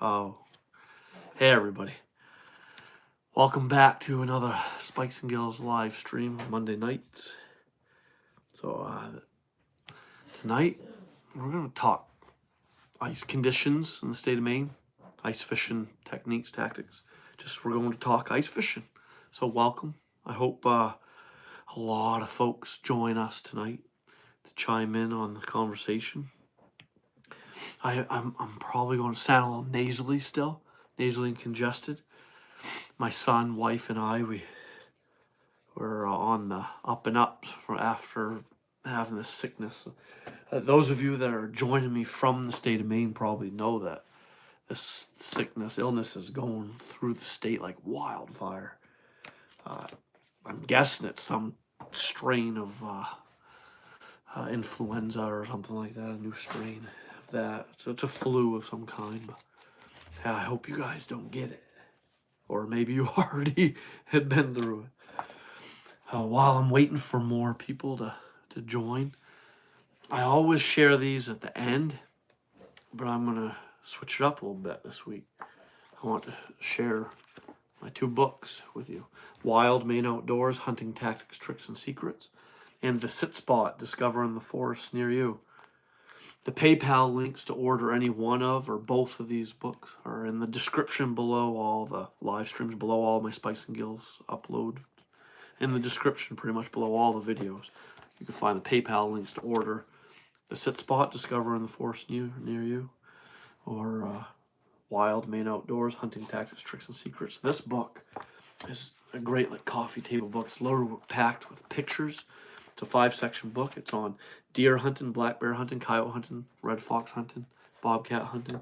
Oh, hey everybody. Welcome back to another Spikes and Gills live stream Monday nights. So, tonight we're going to talk ice conditions in the state of Maine, ice fishing techniques, tactics. We're going to talk ice fishing. So, welcome. I hope a lot of folks join us tonight to chime in on the conversation. I'm probably going to sound a little nasally still, nasally and congested. My son, wife, and I, we're on the up and up after having this sickness. Those of you that are joining me from the state of Maine probably know that this illness is going through the state like wildfire. I'm guessing it's some strain of influenza or something like that, a new strain of that. So it's a flu of some kind. But yeah, I hope you guys don't get it. Or maybe you already had been through it. While I'm waiting for more people to join, I always share these at the end, but I'm going to switch it up a little bit this week. I want to share my 2 books with you. Wild Maine Outdoors, Hunting Tactics, Tricks, and Secrets, and The Sit Spot, Discovering the Forest Near You. The PayPal links to order any one of or both of these books are in the description below all the live streams, below all my Spikes and Gills upload. In the description, pretty much below all the videos, you can find the PayPal links to order The Sit Spot, Discovering the Forest Near You, or Wild Maine Outdoors, Hunting Tactics, Tricks, and Secrets. This book is a great coffee table book. It's loaded, packed with pictures. It's a 5-section book. It's on deer hunting, black bear hunting, coyote hunting, red fox hunting, bobcat hunting.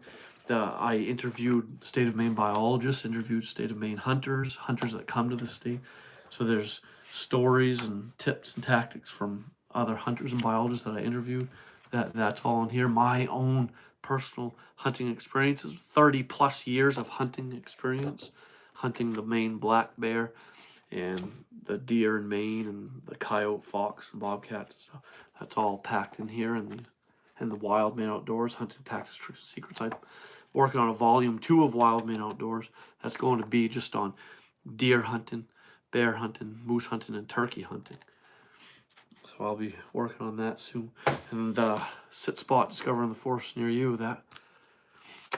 I interviewed state of Maine biologists, interviewed state of Maine hunters that come to the state. So there's stories and tips and tactics from other hunters and biologists that I interviewed. That's all in here. My own personal hunting experiences, 30 plus years of hunting experience, hunting the Maine black bear and the deer in Maine and the coyote, fox, and bobcat and stuff. That's all packed in here in the Wild Maine Outdoors, Hunting Tactics, Tricks, and Secrets. I'm working on a volume 2 of Wild Maine Outdoors. That's going to be just on deer hunting, bear hunting, moose hunting, and turkey hunting. So I'll be working on that soon. And Sit Spot, Discovering the Forest Near You.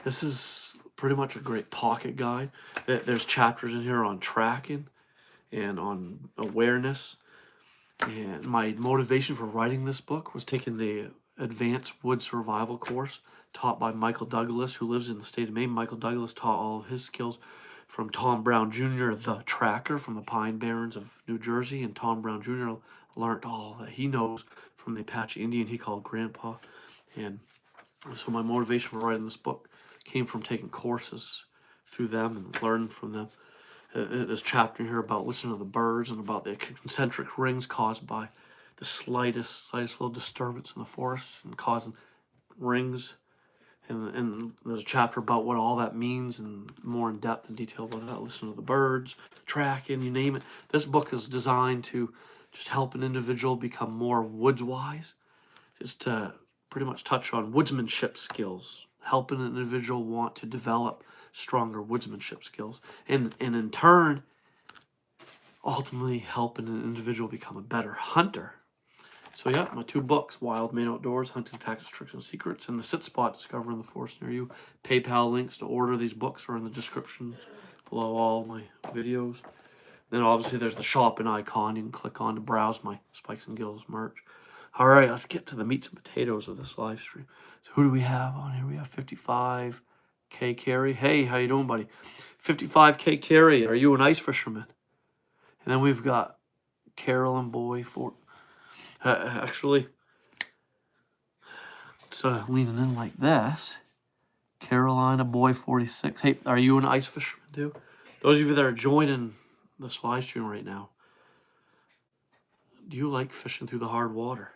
This is pretty much a great pocket guide. There's chapters in here on tracking and on awareness. And my motivation for writing this book was taking the Advanced Wood Survival course taught by Michael Douglas, who lives in the state of Maine. Michael Douglas taught all of his skills from Tom Brown Jr., the tracker from the Pine Barrens of New Jersey, and Tom Brown Jr. learned all that he knows from the Apache Indian he called Grandpa. And so my motivation for writing this book came from taking courses through them and learning from them. This chapter here about listening to the birds and about the concentric rings caused by the slightest little disturbance in the forest and causing rings. And there's a chapter about what all that means and more in depth and detail about that. Listen to the birds, tracking, you name it. This book is designed to just help an individual become more woods wise, just to pretty much touch on woodsmanship skills, helping an individual want to develop stronger woodsmanship skills, and in turn, ultimately helping an individual become a better hunter. So yeah, my 2 books, Wild Maine Outdoors, Hunting Tactics, Tricks, and Secrets, and The Sit Spot, Discovering the Forest Near You. PayPal links to order these books are in the description below all my videos. Then obviously there's the shopping icon you can click on to browse my Spikes and Gills merch. All right, let's get to the meats and potatoes of this live stream. So who do we have on here? We have 55K Carey. Hey, how you doing, buddy? 55K Carey, are you an ice fisherman? And then we've got Carolyn Boy for actually, instead of leaning in like this, Carolina Boy 46. Hey, are you an ice fisherman too? Those of you that are joining this live stream right now, do you like fishing through the hard water?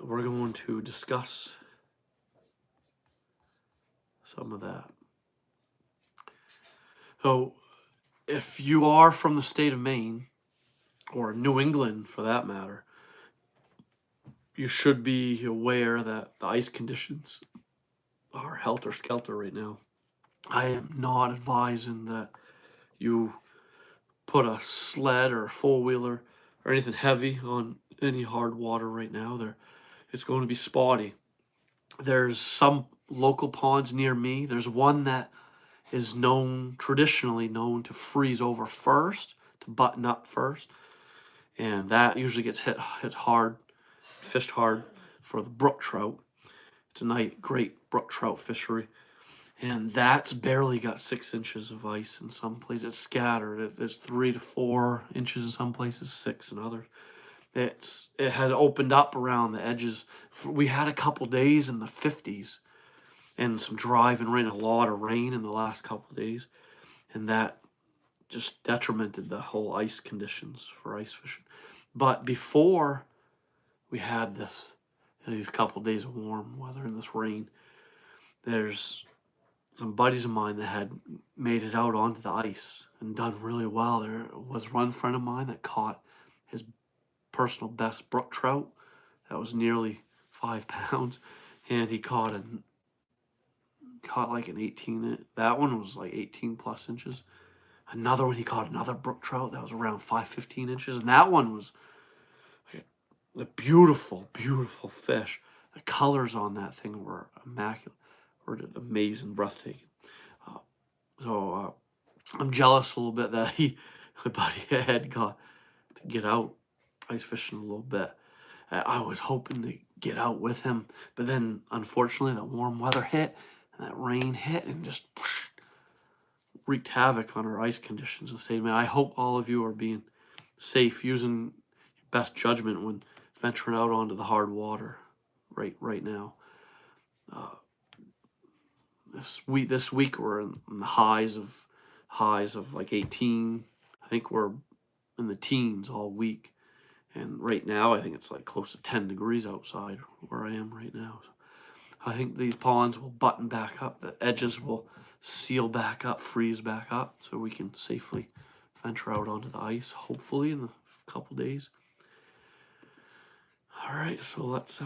We're going to discuss some of that. So, if you are from the state of Maine, or New England for that matter, you should be aware that the ice conditions are helter-skelter right now. I am not advising that you put a sled or a four-wheeler or anything heavy on any hard water right now. It's going to be spotty. There's some local ponds near me. There's one that is traditionally known to freeze over first, to button up first, and that usually gets hit hard, fished hard for the brook trout. It's a nice, great brook trout fishery, and that's barely got 6 inches of ice in some places. It's scattered. It's 3 to 4 inches in some places, 6 in others. It had opened up around the edges. We had a couple days in the 50s and some driving rain, a lot of rain in the last couple of days, and that just detrimented the whole ice conditions for ice fishing. But before we had these couple days of warm weather and this rain, there's some buddies of mine that had made it out onto the ice and done really well. There was one friend of mine that caught his personal best brook trout that was nearly 5 pounds, and he caught like an 18. That one was like 18 plus inches. Another one, he caught another brook trout that was around 15 inches, and that one was a beautiful, beautiful fish. The colors on that thing were immaculate, were amazing, breathtaking. So I'm jealous a little bit that my buddy had got to get out ice fishing a little bit. I was hoping to get out with him, but then unfortunately the warm weather hit and that rain hit and just wreaked havoc on our ice conditions and stayed. Man, I hope all of you are being safe, using your best judgment when venturing out onto the hard water right now. This week we're in the highs of like 18. I think we're in the teens all week, and right now I think it's like close to 10 degrees outside where I am right now. So I think these ponds will button back up. The edges will seal back up, freeze back up, so we can safely venture out onto the ice, hopefully in a couple days. All right, so let's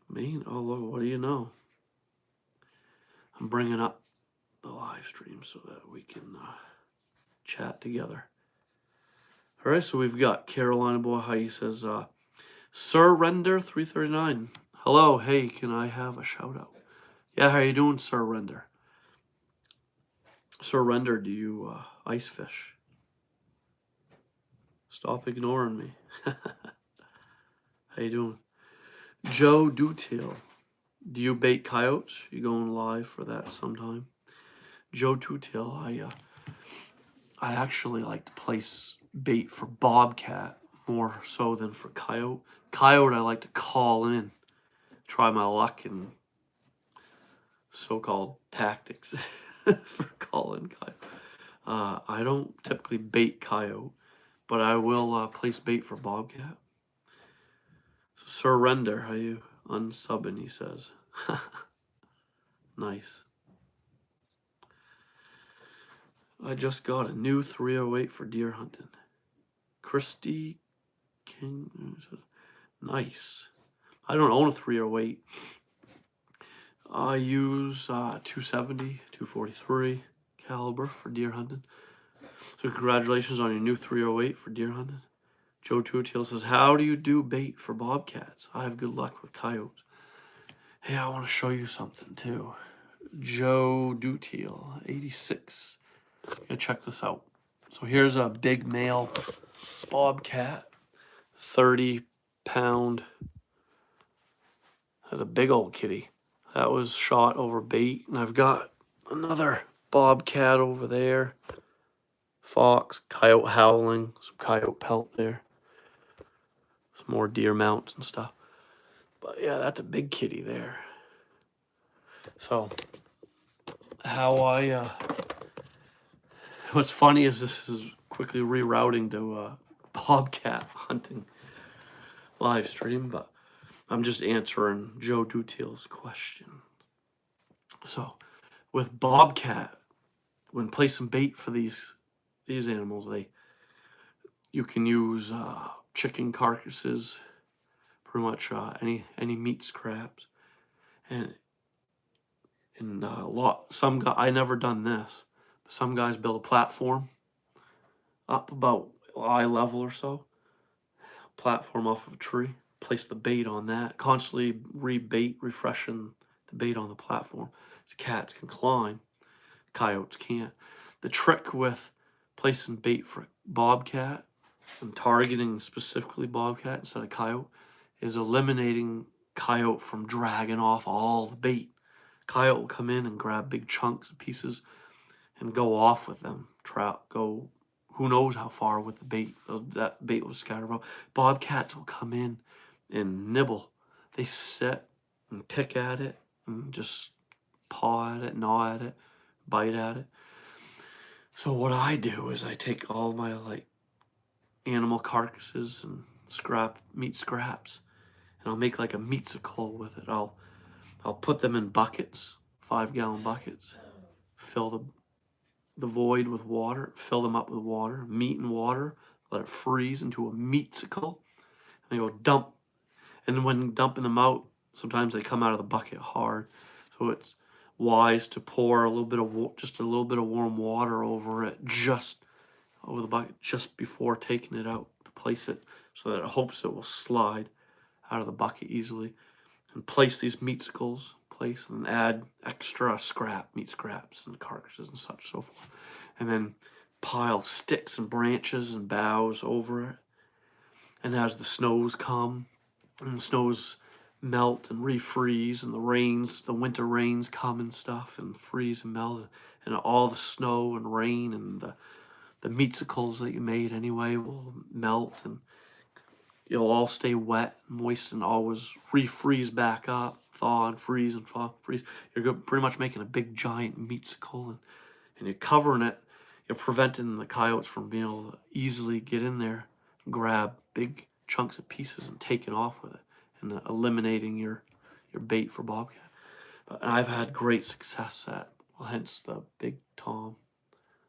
Maine. Oh, look, what do you know? I'm bringing up the live stream so that we can chat together. All right, so we've got Carolina Boy. He says, Surrender 339. Hello, hey, can I have a shout out? Yeah, how you doing, Surrender? Surrender, do you ice fish? Stop ignoring me. How you doing? Joe Dutail, do you bait coyotes? You going live for that sometime? Joe Dutail, I actually like to place bait for bobcat more so than for coyote. Coyote, I like to call in, try my luck in so-called tactics for calling coyote. I don't typically bait coyote, but I will place bait for bobcat. So Surrender, how you unsubbing, he says. Nice. I just got a new 308 for deer hunting. Christy King says, nice. I don't own a 308. I use 270, 243 caliber for deer hunting. So congratulations on your new 308 for deer hunting. Joe Tutiel says, how do you do bait for bobcats? I have good luck with coyotes. Hey, I want to show you something too. Joe Dutiel, 86. Yeah, check this out. So here's a big male bobcat, 30-pound. That's a big old kitty. That was shot over bait, and I've got another bobcat over there. Fox, coyote howling, some coyote pelt there. Some more deer mounts and stuff. But yeah, that's a big kitty there. So what's funny is this is quickly rerouting to bobcat hunting live stream, but I'm just answering Joe Dutiel's question. So with bobcat, when placing bait for these animals, you can use chicken carcasses, pretty much any meat scraps, and And some guy, I never done this. Some guys build a platform up about eye level or so, platform off of a tree, place the bait on that, constantly rebait, refreshing the bait on the platform. So cats can climb, coyotes can't. The trick with placing bait for bobcat and targeting specifically bobcat instead of coyote is eliminating coyote from dragging off all the bait. Coyote will come in and grab big chunks and pieces and go off with them. Trout go who knows how far with the bait. That bait will scatter about. Bobcats will come in and nibble. They sit and pick at it and just paw at it, gnaw at it, bite at it. So what I do is I take all my like animal carcasses and meat scraps, and I'll make like a meatsicle with it. I'll put them in buckets, 5-gallon buckets, fill the void with water, fill them up with water, meat and water, let it freeze into a meatsicle, and I go dump. And when dumping them out, sometimes they come out of the bucket hard, so it's wise to pour a little bit of just a little bit of warm water over it, just over the bucket, just before taking it out to place it, so that it hopes it will slide out of the bucket easily. And place these meatsicles, and add extra meat scraps and carcasses and such so forth. And then pile sticks and branches and boughs over it. And as the snows come, and the snows melt and refreeze, and the winter rains come and stuff, and freeze and melt, and all the snow and rain and the meatsicles that you made anyway will melt, and you'll all stay wet, moist, and always refreeze back up, thaw and freeze and thaw, freeze. You're pretty much making a big giant meatsicle, and you're covering it. You're preventing the coyotes from being able to easily get in there, grab big chunks of pieces and taking off with it, and eliminating your bait for bobcat. And I've had great success at, well, hence the big Tom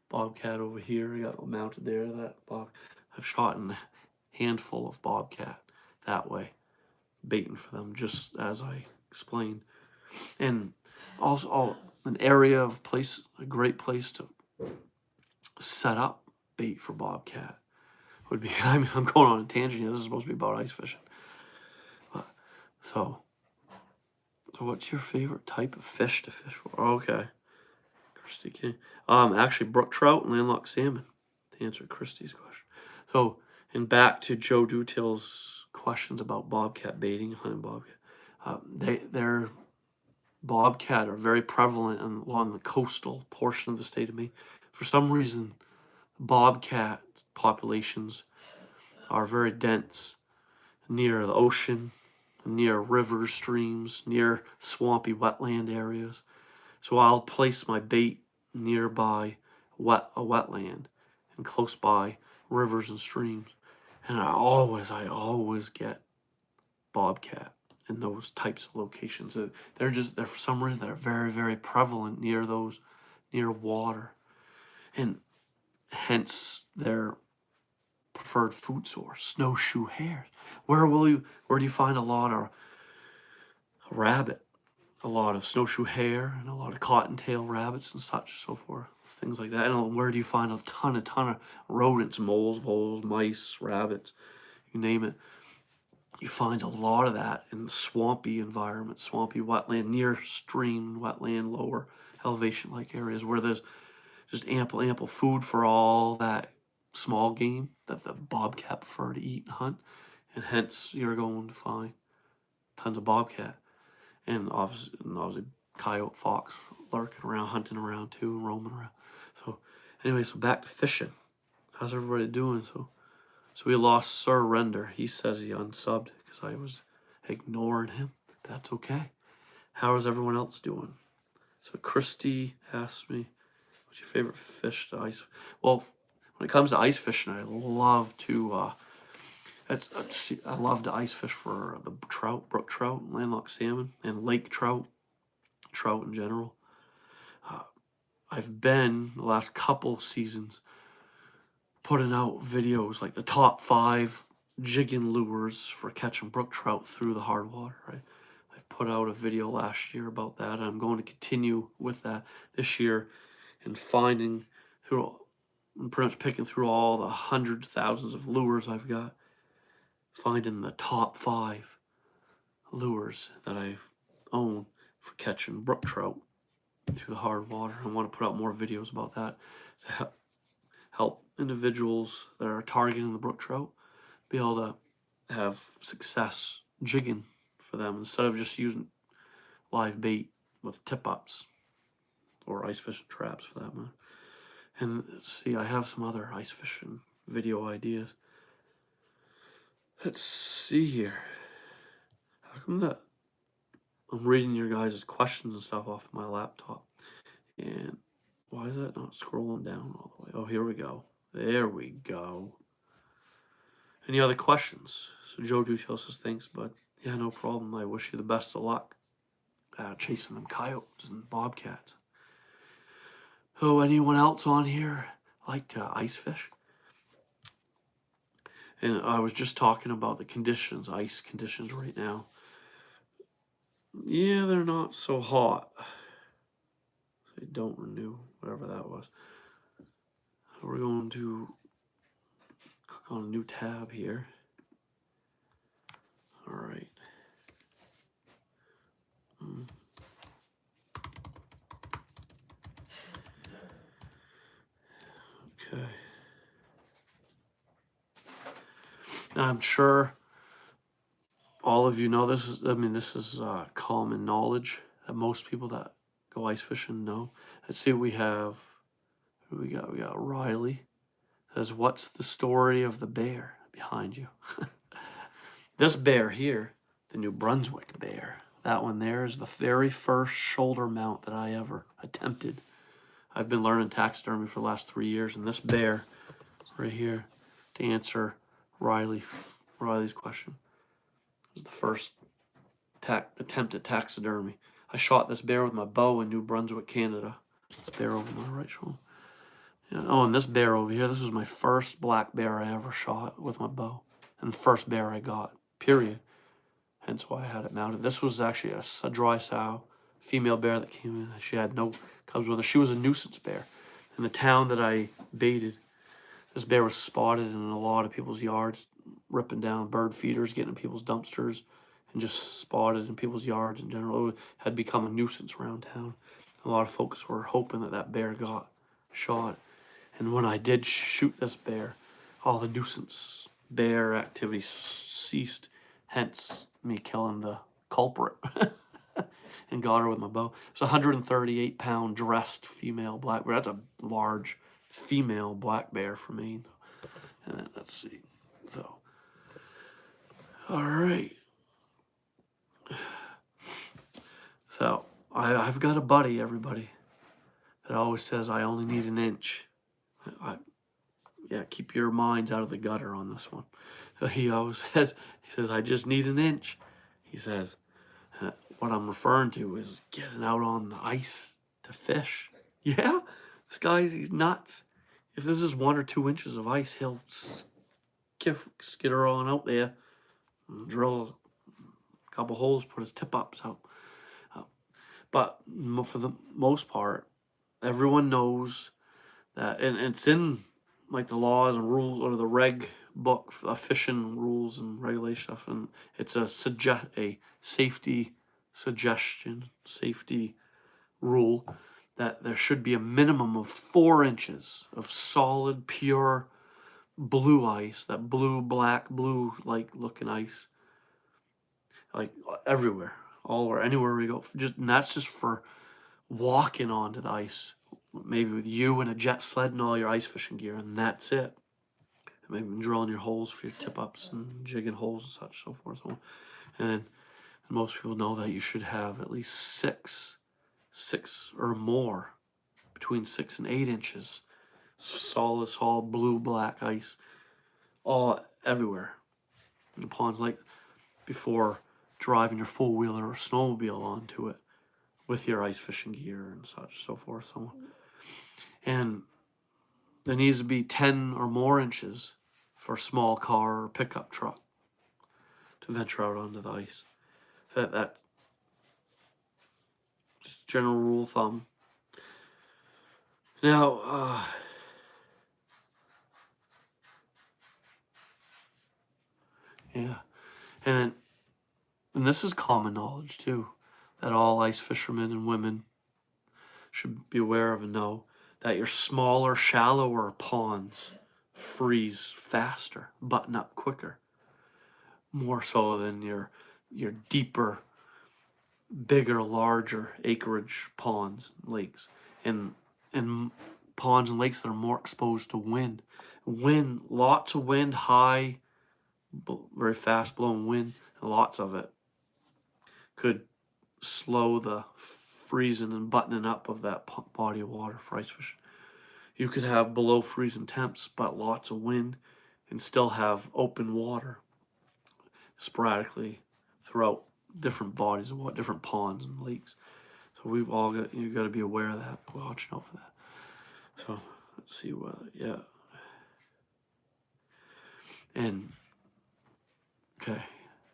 bobcat over here. I got mounted there. I've shot in a handful of bobcat that way, baiting for them, just as I explained. And also an area of place, a great place to set up bait for bobcat would be, I mean, I'm going on a tangent here. This is supposed to be about ice fishing. But, so what's your favorite type of fish to fish for? Okay. Christy King. Actually, brook trout and landlocked salmon, to answer Christy's question. So, and back to Joe Dutail's questions about bobcat baiting, hunting bobcat. Their bobcat are very prevalent along the coastal portion of the state of Maine. For some reason, bobcat populations are very dense near the ocean, near rivers, streams, near swampy wetland areas. So I'll place my bait nearby a wetland and close by rivers and streams, and I always get bobcat in those types of locations. They're for some reason they're very, very prevalent near water, and hence their preferred food source. Snowshoe hares. Where do you find a lot of rabbit? A lot of snowshoe hare and a lot of cottontail rabbits and such, so forth, things like that. And where do you find a ton of rodents, moles, voles, mice, rabbits, you name it? You find a lot of that in swampy environments, swampy wetland, near stream, wetland, lower elevation-like areas where there's just ample food for all that small game that the bobcat prefer to eat and hunt, and hence you're going to find tons of bobcat. And obviously coyote, fox lurking around, hunting around too, and roaming around. So anyway, so back to fishing. How's everybody doing? So we lost Sir Render. He says he unsubbed because I was ignoring him. That's okay. How is everyone else doing? So Christy asked me, what's your favorite fish to ice? Well, when it comes to ice fishing, I love to I love to ice fish for the trout, brook trout, landlocked salmon, and lake trout in general. I've been, the last couple seasons, putting out videos like the top 5 jigging lures for catching brook trout through the hard water, right? I've put out a video last year about that. I'm going to continue with that this year and finding through, and pretty much picking through all the hundreds, thousands of lures I've got, finding the top 5 lures that I own for catching brook trout through the hard water. I want to put out more videos about that to help individuals that are targeting the brook trout be able to have success jigging for them instead of just using live bait with tip-ups or ice fishing traps for that matter. And see, I have some other ice fishing video ideas. Let's see here. How come that I'm reading your guys' questions and stuff off my laptop, and why is that not scrolling down all the way? Oh, here we go. There we go. Any other questions? So Joe Dutel says, thanks, bud. Yeah, no problem. I wish you the best of luck chasing them coyotes and bobcats. So anyone else on here like to ice fish? And I was just talking about the conditions, ice conditions right now. Yeah, they're not so hot. They don't renew, whatever that was. We're going to click on a new tab here. All right. Okay. Now, I'm sure all of you know this is, this is common knowledge that most people that go ice fishing know. Let's see what we have. Who we got? We got Riley. Says, what's the story of the bear behind you? This bear here, the New Brunswick bear, that one there is the very first shoulder mount that I ever attempted. I've been learning taxidermy for the last 3 years, and this bear right here, to answer Riley's question, was the first attempt at taxidermy. I shot this bear with my bow in New Brunswick, Canada. This bear over my right shoulder. Yeah, oh, and this bear over here, this was my first black bear I ever shot with my bow. And the first bear I got, period. Hence why I had it mounted. This was actually a dry sow, female bear that came in. She had no cubs with her. She was a nuisance bear. In the town that I baited, this bear was spotted in a lot of people's yards, ripping down bird feeders, getting in people's dumpsters, and just spotted in people's yards in general. It had become a nuisance around town. A lot of folks were hoping that that bear got shot. And when I did shoot this bear, all the nuisance bear activity ceased, hence me killing the culprit and got her with my bow. It's a 138-pound dressed female black bear. That's a large female black bear from Maine. And then, let's see. So, all right. So, I've got a buddy, everybody, that always says I only need an inch. Yeah, keep your minds out of the gutter on this one. He always says, I just need an inch. He says, what I'm referring to is getting out on the ice to fish. Yeah, this guy, he's nuts. If this is 1 or 2 inches of ice, he'll skitter on out there and drill a couple holes, put his tip-ups out. But for the most part, everyone knows that, and it's in like the laws and rules or the reg book, fishing rules and regulation stuff, and it's a safety rule that there should be a minimum of 4 inches of solid, pure blue ice, that black like looking ice, like everywhere, all or anywhere we go. And that's just for walking onto the ice. Maybe with you and a jet sled and all your ice fishing gear, and that's it. Maybe drilling your holes for your tip-ups and jigging holes and such, so forth. And most people know that you should have at least six or more, between 6 and 8 inches, solid blue, black ice, all everywhere in the ponds, like before driving your four-wheeler or snowmobile onto it with your ice fishing gear and such, so forth. And there needs to be 10 or more inches for a small car or pickup truck to venture out onto the ice. That general rule of thumb. Now, yeah, and this is common knowledge too, that all ice fishermen and women should be aware of and know that your smaller, shallower ponds freeze faster, button up quicker, more so than your deeper, bigger, larger acreage ponds, lakes, and ponds and lakes that are more exposed to wind. Lots of wind, high, very fast blowing wind, and lots of it could slow the freezing and buttoning up of that body of water for ice fishing. You could have below freezing temps, but lots of wind, and still have open water sporadically throughout different bodies of water, different ponds and lakes. So we've all got, you got to be aware of that, watching out for that. So let's see what, yeah. And okay,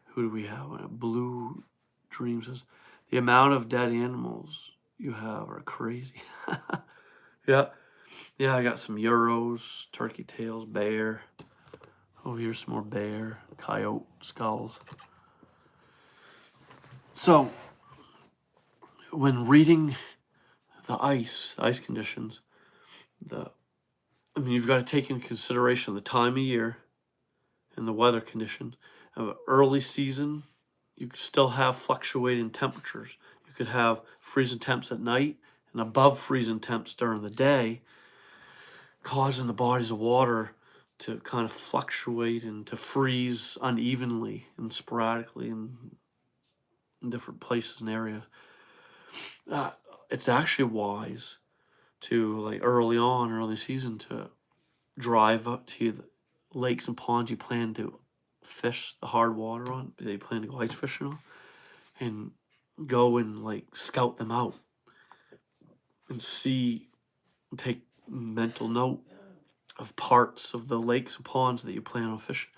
who do we have? Blue Dream says, the amount of dead animals you have are crazy. Yeah. Yeah, I got some euros, turkey tails, bear. Oh, here's some more bear, coyote skulls. So, when reading the ice conditions, you've got to take into consideration the time of year and the weather conditions. Early season, you could still have fluctuating temperatures. You could have freezing temps at night and above freezing temps during the day, causing the bodies of water to kind of fluctuate and to freeze unevenly and sporadically in different places and areas. It's actually wise to, like, early season, to drive up to the lakes and ponds you plan to fish the hard water on, that you plan to go ice fishing on, and go and, like, scout them out and take mental note of parts of the lakes and ponds that you plan on fishing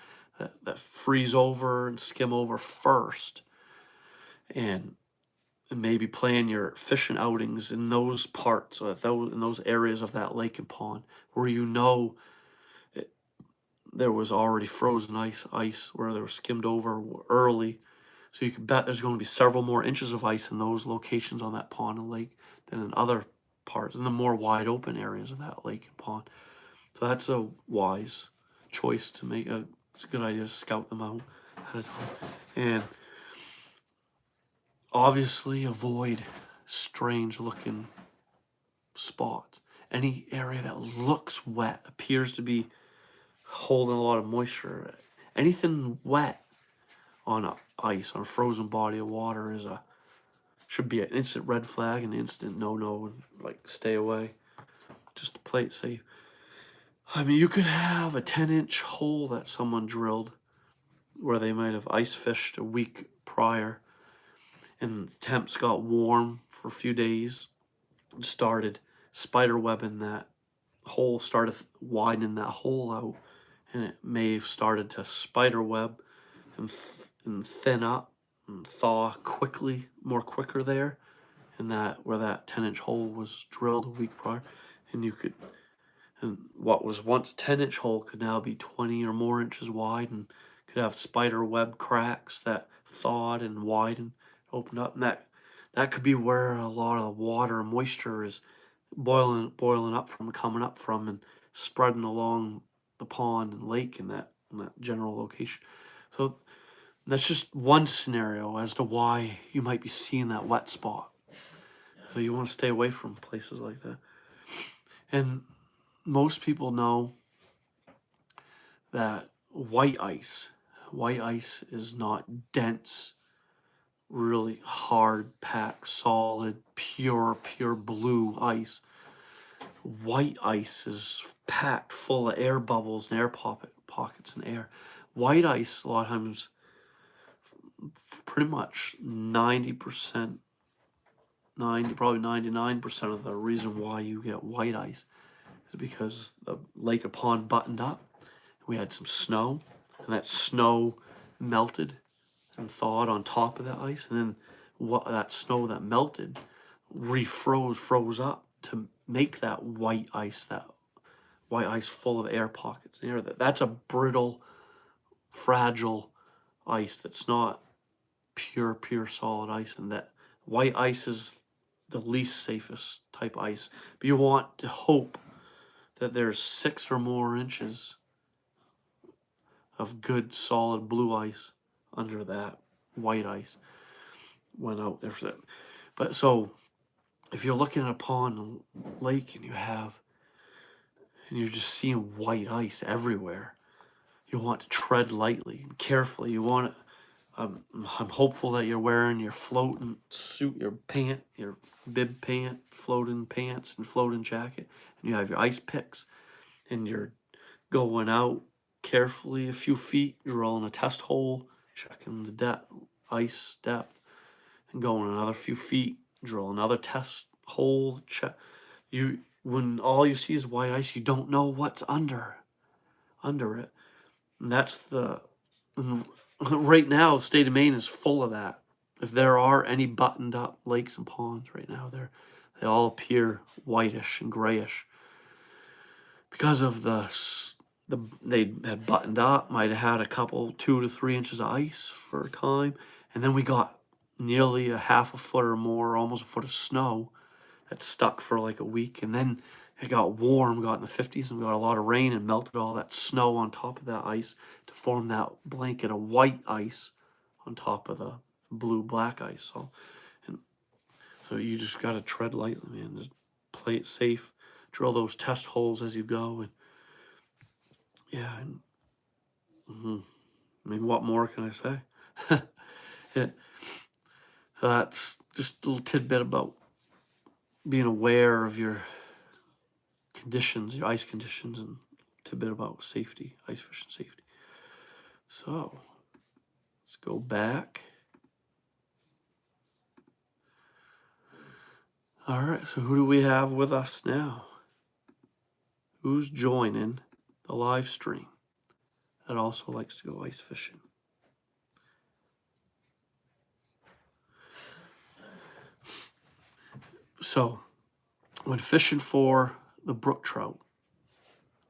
that freeze over and skim over first, and maybe plan your fishing outings in those parts, or in those areas of that lake and pond where there was already frozen ice where they were skimmed over early. So you can bet there's going to be several more inches of ice in those locations on that pond and lake than in other parts, in the more wide open areas of that lake and pond. So that's a wise choice to make. It's a good idea to scout them out ahead of time. And obviously avoid strange looking spots. Any area that looks wet, appears to be holding a lot of moisture, anything wet on ice, on a frozen body of water, should be an instant red flag, an instant no, and, like, stay away, just to play it safe. I mean, you could have a 10-inch hole that someone drilled where they might have ice fished a week prior, and the temps got warm for a few days and started spider webbing that hole, started widening that hole out, and it may have started to spider web and thin up and thaw more quicker there, and that where that 10-inch hole was drilled a week prior, and what was once a 10-inch hole could now be 20 or more inches wide, and could have spider web cracks that thawed and widened, opened up, and that could be where a lot of the water and moisture is boiling up from, coming up from, and spreading along the pond and lake in that general location. So that's just one scenario as to why you might be seeing that wet spot. So you want to stay away from places like that. And most people know that white ice is not dense, really hard packed, solid, pure blue ice. White ice is packed full of air bubbles and air pockets and air. White ice, a lot of times, pretty much 90%, probably 99% of the reason why you get white ice is because the lake or pond buttoned up. We had some snow, and that snow melted and thawed on top of that ice, and then that snow that melted froze up to make that white ice full of air pockets. That's a brittle, fragile ice that's not pure solid ice, and that white ice is the least safest type ice. But you want to hope that there's 6 or more inches of good solid blue ice under that white ice went out there for that. But so if you're looking at a pond and lake and you're just seeing white ice everywhere, you want to tread lightly and carefully. You want to, I'm hopeful that you're wearing your floating suit, your bib pant, floating pants and floating jacket, and you have your ice picks, and you're going out carefully a few feet, drilling a test hole, checking the ice depth, and going another few feet, drill another test hole, check. When all you see is white ice, you don't know what's under it. And that's right now, the state of Maine is full of that. If there are any buttoned up lakes and ponds right now, they all appear whitish and grayish because of they had buttoned up, might have had a couple 2 to 3 inches of ice for a time, and then we got nearly a half a foot or more, almost a foot of snow that stuck for like a week, and then it got warm, got in the 50s, and we got a lot of rain and melted all that snow on top of that ice to form that blanket of white ice on top of the blue-black ice. So you just got to tread lightly, man. Just play it safe. Drill those test holes as you go, and yeah. I mean, what more can I say? Yeah. So that's just a little tidbit about being aware of your conditions, your ice conditions, and a tidbit about safety, ice fishing safety. So let's go back. All right, so who do we have with us now? Who's joining the live stream that also likes to go ice fishing? So when fishing for the brook trout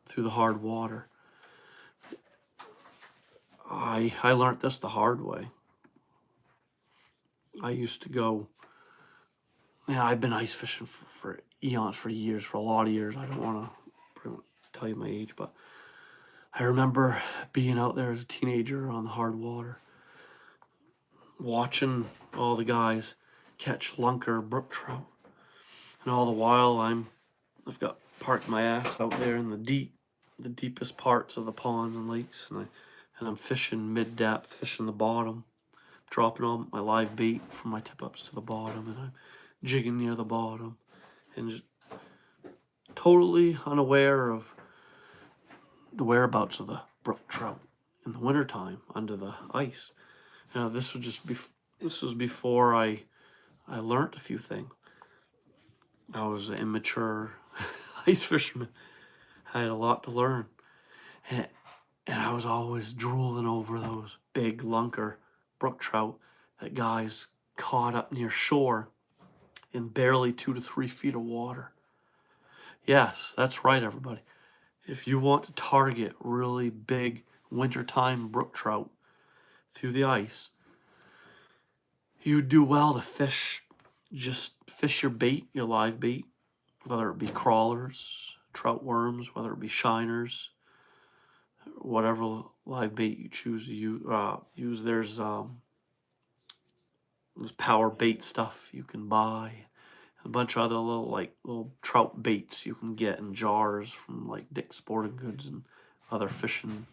through the hard water, I learned this the hard way. I used to go, I've been ice fishing for eons, for years, for a lot of years. I don't want to tell you my age, but I remember being out there as a teenager on the hard water, watching all the guys catch lunker brook trout. And all the while I've got parked my ass out there in the deepest parts of the ponds and lakes, and I'm fishing mid-depth, fishing the bottom, dropping all my live bait from my tip-ups to the bottom, and I'm jigging near the bottom, and just totally unaware of the whereabouts of the brook trout in the wintertime under the ice. This was before I learned a few things. I was an immature ice fisherman. I had a lot to learn. And I was always drooling over those big lunker brook trout that guys caught up near shore in barely 2 to 3 feet of water. Yes, that's right, everybody. If you want to target really big wintertime brook trout through the ice, you do well to fish your bait, your live bait, whether it be crawlers, trout worms, whether it be shiners, whatever live bait you choose to use. There's power bait stuff you can buy, a bunch of other little trout baits you can get in jars from like Dick's Sporting Goods and other fishing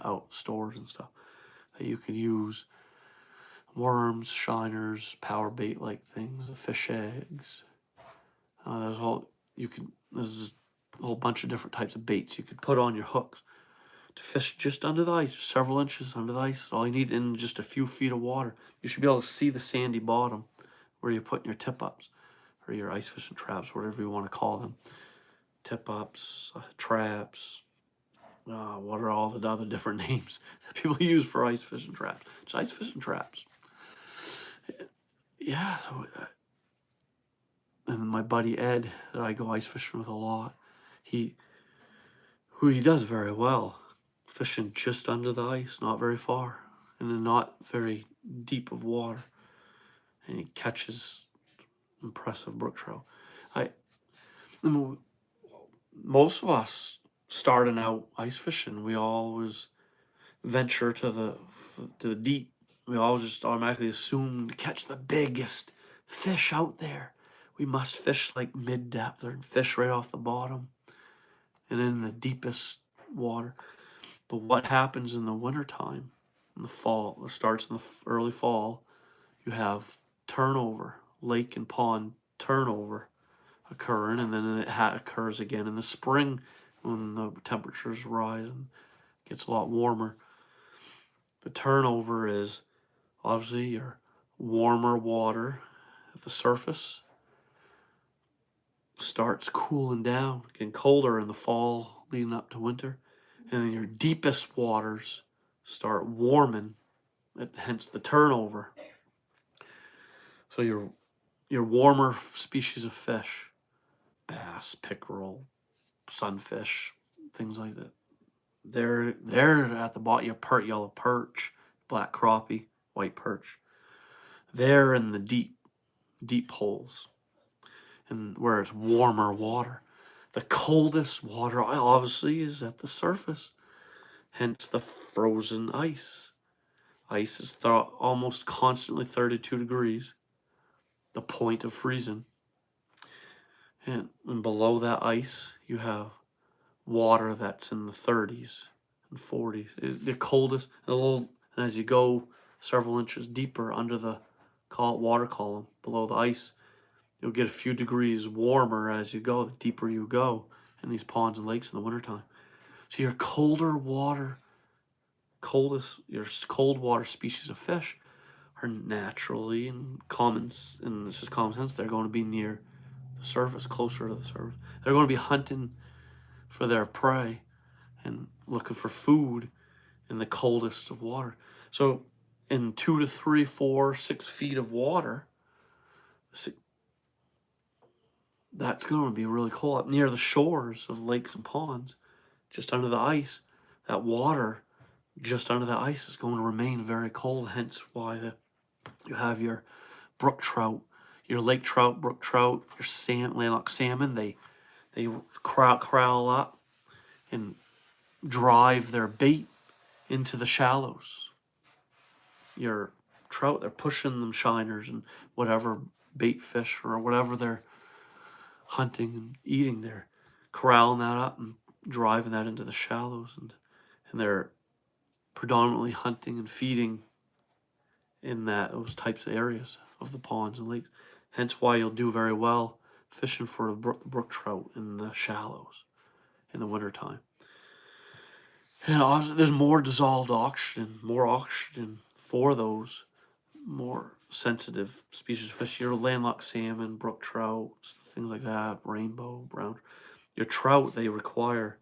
out stores and stuff that you can use. Worms, shiners, power bait like things, fish eggs. There's a whole bunch of different types of baits you could put on your hooks to fish just under the ice, several inches under the ice. All you need in just a few feet of water. You should be able to see the sandy bottom where you're putting your tip-ups or your ice fishing traps, whatever you want to call them. Tip-ups, traps, what are all the other different names that people use for ice fishing traps? It's ice fishing traps. Yeah, so my buddy Ed that I go ice fishing with a lot. He does very well, fishing just under the ice, not very far, and then not very deep of water, and he catches impressive brook trout. Most of us starting out ice fishing, we always venture to the deep. We always just automatically assume to catch the biggest fish out there, we must fish like mid-depth or fish right off the bottom and in the deepest water. But what happens in the wintertime, in the fall, it starts in the early fall, you have turnover, lake and pond turnover occurring, and then it occurs again in the spring when the temperatures rise and gets a lot warmer. The turnover is obviously your warmer water at the surface starts cooling down, getting colder in the fall leading up to winter, and then your deepest waters start warming, hence the turnover. So your warmer species of fish, bass, pickerel, sunfish, things like that, they're at the bottom. Your yellow perch, black crappie, white perch, they're in the deep holes, and where it's warmer water. The coldest water obviously is at the surface, hence the frozen ice. Ice is almost constantly 32 degrees, the point of freezing. And below that ice, you have water that's in the 30s and 40s. The coldest, and as you go several inches deeper under the water column below the ice, you'll get a few degrees warmer as you go, the deeper you go in these ponds and lakes in the wintertime. So your cold water species of fish are naturally and this is common sense, they're going to be near the surface, closer to the surface. They're going to be hunting for their prey and looking for food in the coldest of water. So in 2 to 3, 4, 6 feet of water, that's going to be really cold. Up near the shores of lakes and ponds, just under the ice, that water just under the ice is going to remain very cold, hence why you have your brook trout, your lake trout, brook trout, your landlocked salmon. They corral up and drive their bait into the shallows. Your trout, they're pushing them shiners and whatever bait fish or whatever they're hunting and eating, they're corralling that up and driving that into the shallows, and they're predominantly hunting and feeding in those types of areas of the ponds and lakes. Hence why you'll do very well fishing for a brook trout in the shallows in the wintertime. And obviously there's more dissolved oxygen, for those more sensitive species of fish. Your landlocked salmon, brook trout, things like that, rainbow, brown. Your trout, they require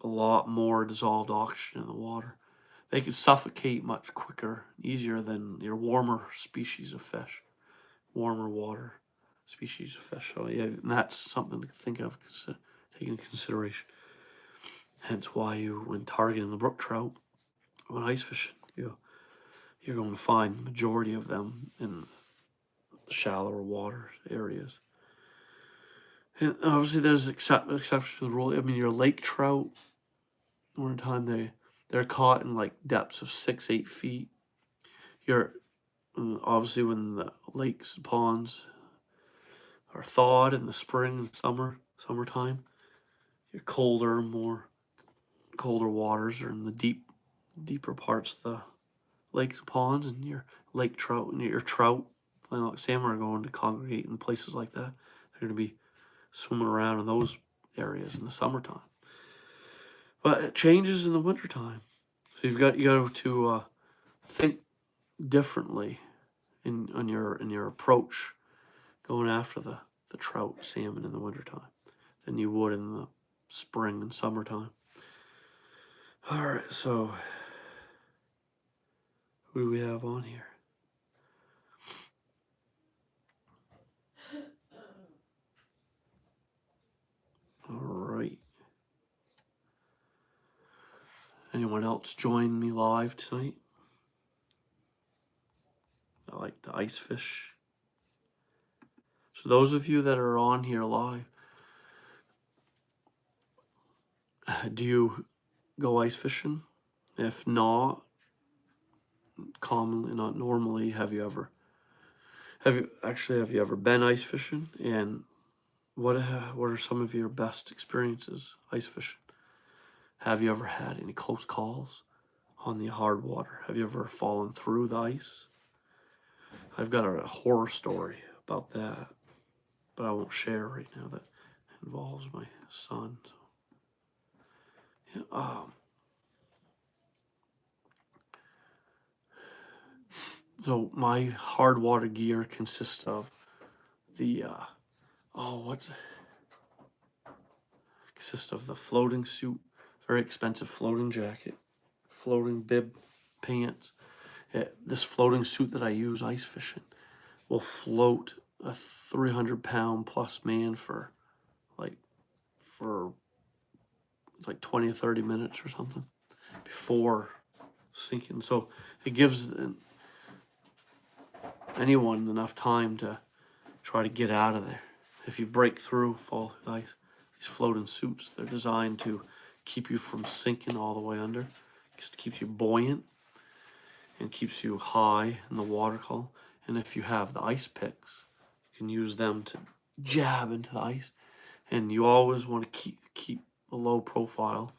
a lot more dissolved oxygen in the water. They can suffocate much quicker, easier than your warmer species of fish, warmer water species of fish. So yeah, and that's something to think of, take into consideration. Hence why when targeting the brook trout, when ice fishing, you're going to find the majority of them in the shallower water areas. And obviously there's exceptions to the rule. I mean, your lake trout, one time they're caught in like depths of 6, 8 feet. Obviously when the lakes and ponds are thawed in the spring and summertime, your colder waters are in the deeper parts of the lakes and ponds, and your lake trout and your trout, landlocked salmon, are going to congregate in places like that. They're going to be swimming around in those areas in the summertime. But it changes in the wintertime. So you got to think differently in your approach going after the trout, salmon in the wintertime than you would in the spring and summertime. All right, so who do we have on here? else join me live tonight? I like to ice fish. So those of you that are on here live, do you go ice fishing? If not, commonly, not normally, have you ever been ice fishing? And what are some of your best experiences ice fishing? Have you ever had any close calls on the hard water? Have you ever fallen through the ice? I've got a horror story about that, but I won't share right now. That involves my son. Yeah, so my hard water gear consists of the consists of the floating suit, very expensive floating jacket, floating bib, pants. This floating suit that I use ice fishing will float a 300-pound plus man for it's like 20 or 30 minutes or something before sinking. So it gives anyone enough time to try to get out of there. If you break through, fall through the ice, these floating suits, they're designed to keep you from sinking all the way under. It keeps you buoyant and keeps you high in the water column. And if you have the ice picks, you can use them to jab into the ice. And you always want to keep a low profile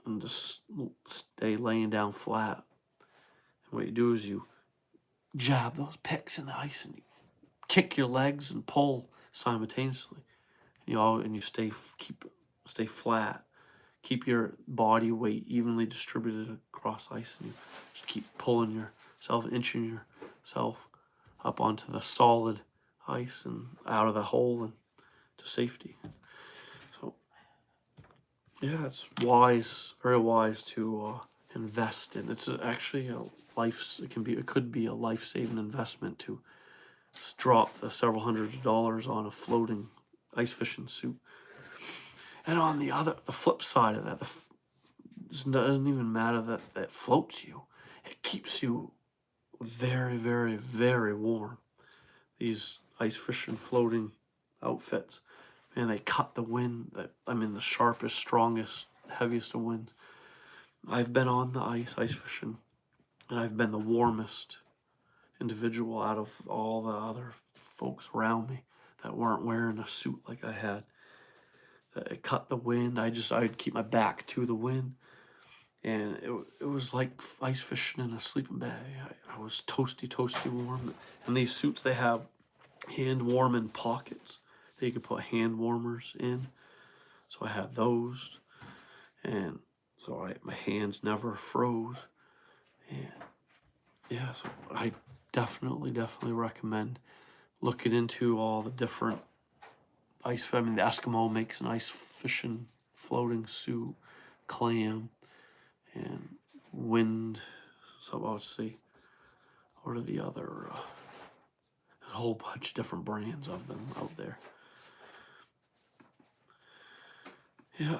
and just stay laying down flat. And what you do is you jab those picks in the ice and you kick your legs and pull simultaneously. And you stay flat. Keep your body weight evenly distributed across ice, and you just keep pulling yourself, inching yourself up onto the solid ice and out of the hole and to safety. So yeah, it's wise, very wise to invest in. It's actually it could be a life-saving investment to drop the several hundreds of dollars on a floating ice fishing suit. And on the flip side of that, it doesn't even matter that it floats you. It keeps you very, very, very warm. These ice fishing floating outfits, and they cut the wind. The sharpest, strongest, heaviest of winds. I've been on the ice fishing, and I've been the warmest individual out of all the other folks around me that weren't wearing a suit like I had. It cut the wind. I'd keep my back to the wind, and it was like ice fishing in a sleeping bag. I was toasty warm. And these suits, they have hand warming pockets that you could put hand warmers in. So I had those, and so my hands never froze. And yeah, so I definitely recommend looking into all the different ice. The Eskimo makes an ice fishing floating suit, clam, and wind. So let's see, what are the other? A whole bunch of different brands of them out there. Yeah.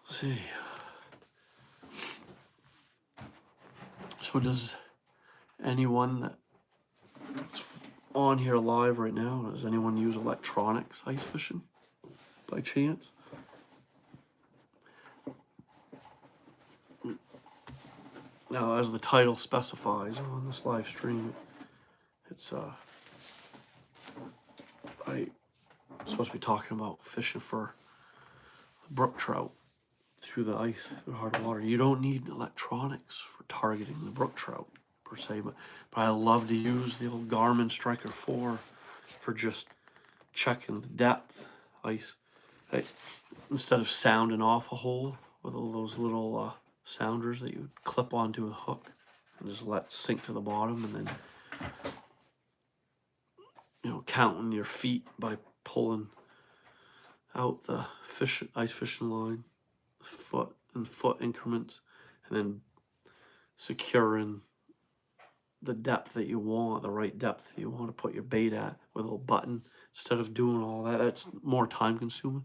Let's see. So does anyone that's on here live right now, does anyone use electronics ice fishing by chance? Now, as the title specifies on this live stream, it's I'm supposed to be talking about fishing for brook trout through the ice, through hard water. You don't need electronics for targeting the brook trout per se, but I love to use the old Garmin Striker 4 for just checking the depth ice. Instead of sounding off a hole with all those little sounders that you would clip onto a hook and just let sink to the bottom, and then counting your feet by pulling out the ice fishing line, foot increments, and then securing the depth that you want, the right depth you want to put your bait at with a little button. Instead of doing all that, that's more time consuming.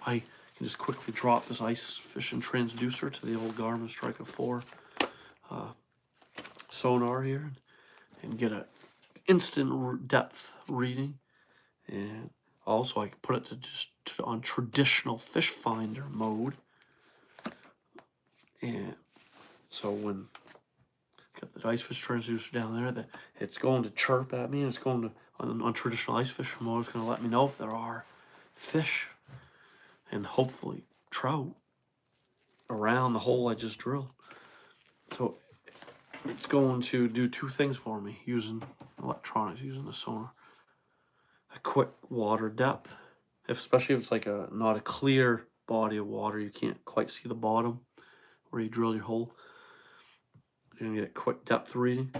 I can just quickly drop this ice fishing transducer to the old Garmin Striker 4 sonar here and get a instant depth reading. And also I can put it to just on traditional fish finder mode. And so when got the ice fish transducer down there, that it's going to chirp at me, and it's going to on traditional ice fishing mode, it's going to let me know if there are fish and hopefully trout around the hole I just drilled. So it's going to do two things for me using electronics, using the sonar. A quick water depth, especially if it's like not a clear body of water, you can't quite see the bottom where you drill your hole. You're gonna get a quick depth reading.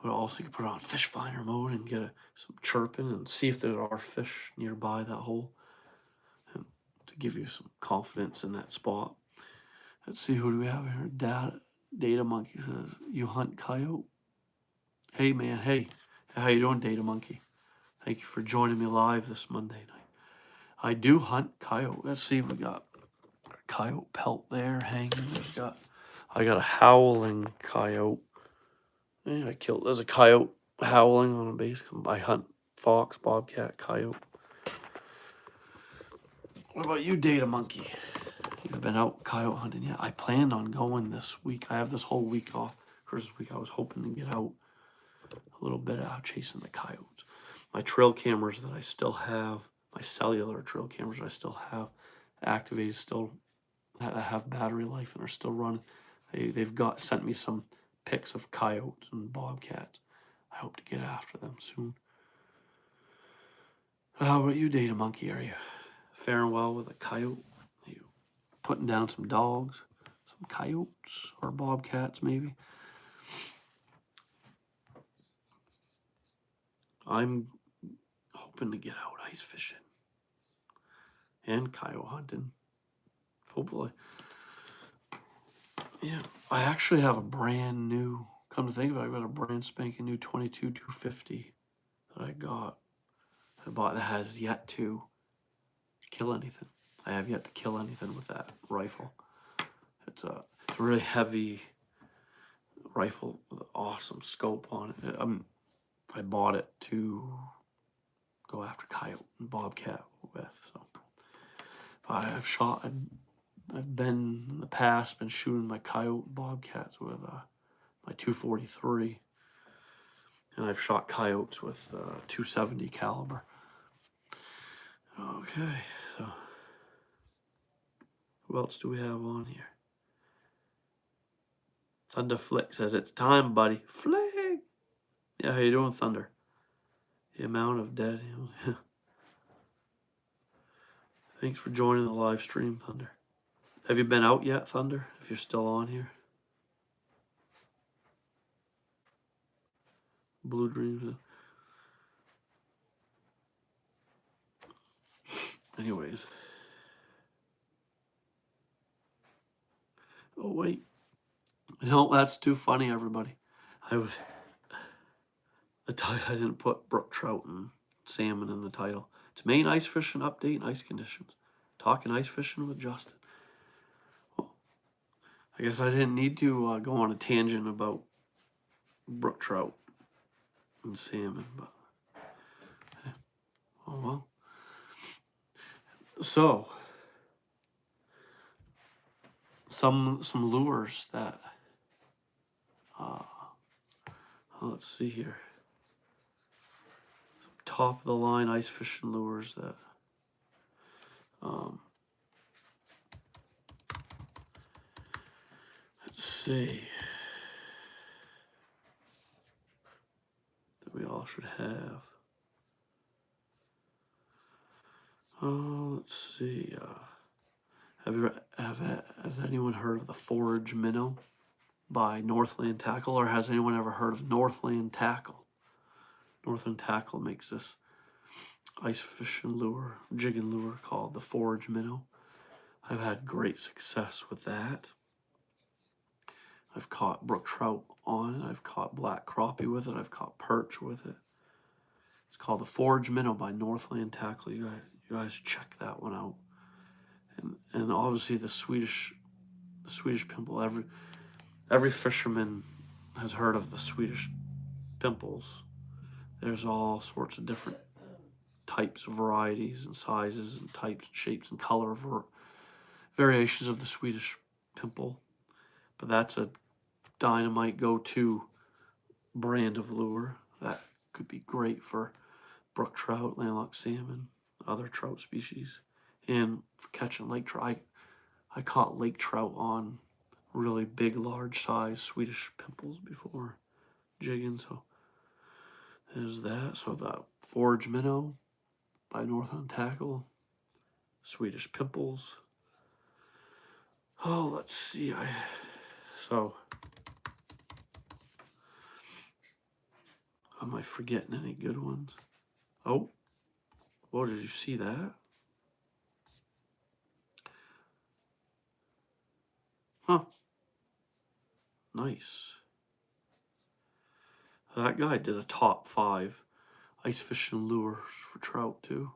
But also you can put it on fish finder mode and get some chirping and see if there are fish nearby that hole, and to give you some confidence in that spot. Let's see, who do we have here? Data Monkey says, you hunt coyote? Hey man, hey, how you doing, Data Monkey? Thank you for joining me live this Monday night. I do hunt coyote. Let's see, we got a coyote pelt there hanging. I got a howling coyote. Yeah, there's a coyote howling on a base. I hunt fox, bobcat, coyote. What about you, Data Monkey? You've been out coyote hunting yet? I planned on going this week. I have this whole week off. First week I was hoping to get out a little bit out chasing the coyotes. My trail cameras that I still have, my cellular trail cameras I still have activated, still have battery life and are still running. They've sent me some pics of coyotes and bobcats. I hope to get after them soon. How about you, Data Monkey? Are you faring well with a coyote? Are you putting down some dogs, some coyotes or bobcats maybe? I'm hoping to get out ice fishing and coyote hunting, hopefully. Yeah, I actually have a brand new, come to think of it, I've got a brand spanking new 22-250 that I bought that has yet to kill anything. I have yet to kill anything with that rifle. It's a really heavy rifle with an awesome scope on it. I bought it to go after coyote and bobcat with. So I've been in the past been shooting my coyote bobcats with my 243, and I've shot coyotes with 270 caliber. Okay, so who else do we have on here? Thunder Flick says, it's time, buddy. Flick! Yeah, how you doing, Thunder? The amount of dead. Thanks for joining the live stream, Thunder. Have you been out yet, Thunder, if you're still on here? Blue Dreams. Anyways. Oh, wait. No, that's too funny, everybody. I didn't put brook trout and salmon in the title. It's Maine ice fishing update and ice conditions. Talking ice fishing with Justin. Well, I guess I didn't need to go on a tangent about brook trout and salmon, but oh well. So some lures that let's see here. Some top of the line ice fishing lures that let's see, that we all should have. Oh, let's see. Has anyone heard of the Forage Minnow by Northland Tackle, or has anyone ever heard of Northland Tackle? Northland Tackle makes this ice fishing lure, jigging lure called the Forage Minnow. I've had great success with that. I've caught brook trout on it. I've caught black crappie with it. I've caught perch with it. It's called the Forage Minnow by Northland Tackle. You guys check that one out. and obviously the Swedish pimple. Every fisherman has heard of the Swedish pimples. There's all sorts of different types, varieties, and sizes, and types, and shapes, and color variations of the Swedish pimple. But that's a dynamite go-to brand of lure that could be great for brook trout, landlocked salmon, other trout species, and for catching lake trout. I caught lake trout on really big, large size Swedish pimples before jigging. So there's that. So the forage minnow by Northland Tackle, Swedish pimples. Oh, let's see. So am I forgetting any good ones? Oh, well, did you see that? Huh. Nice. That guy did a top 5 ice fishing lures for trout too.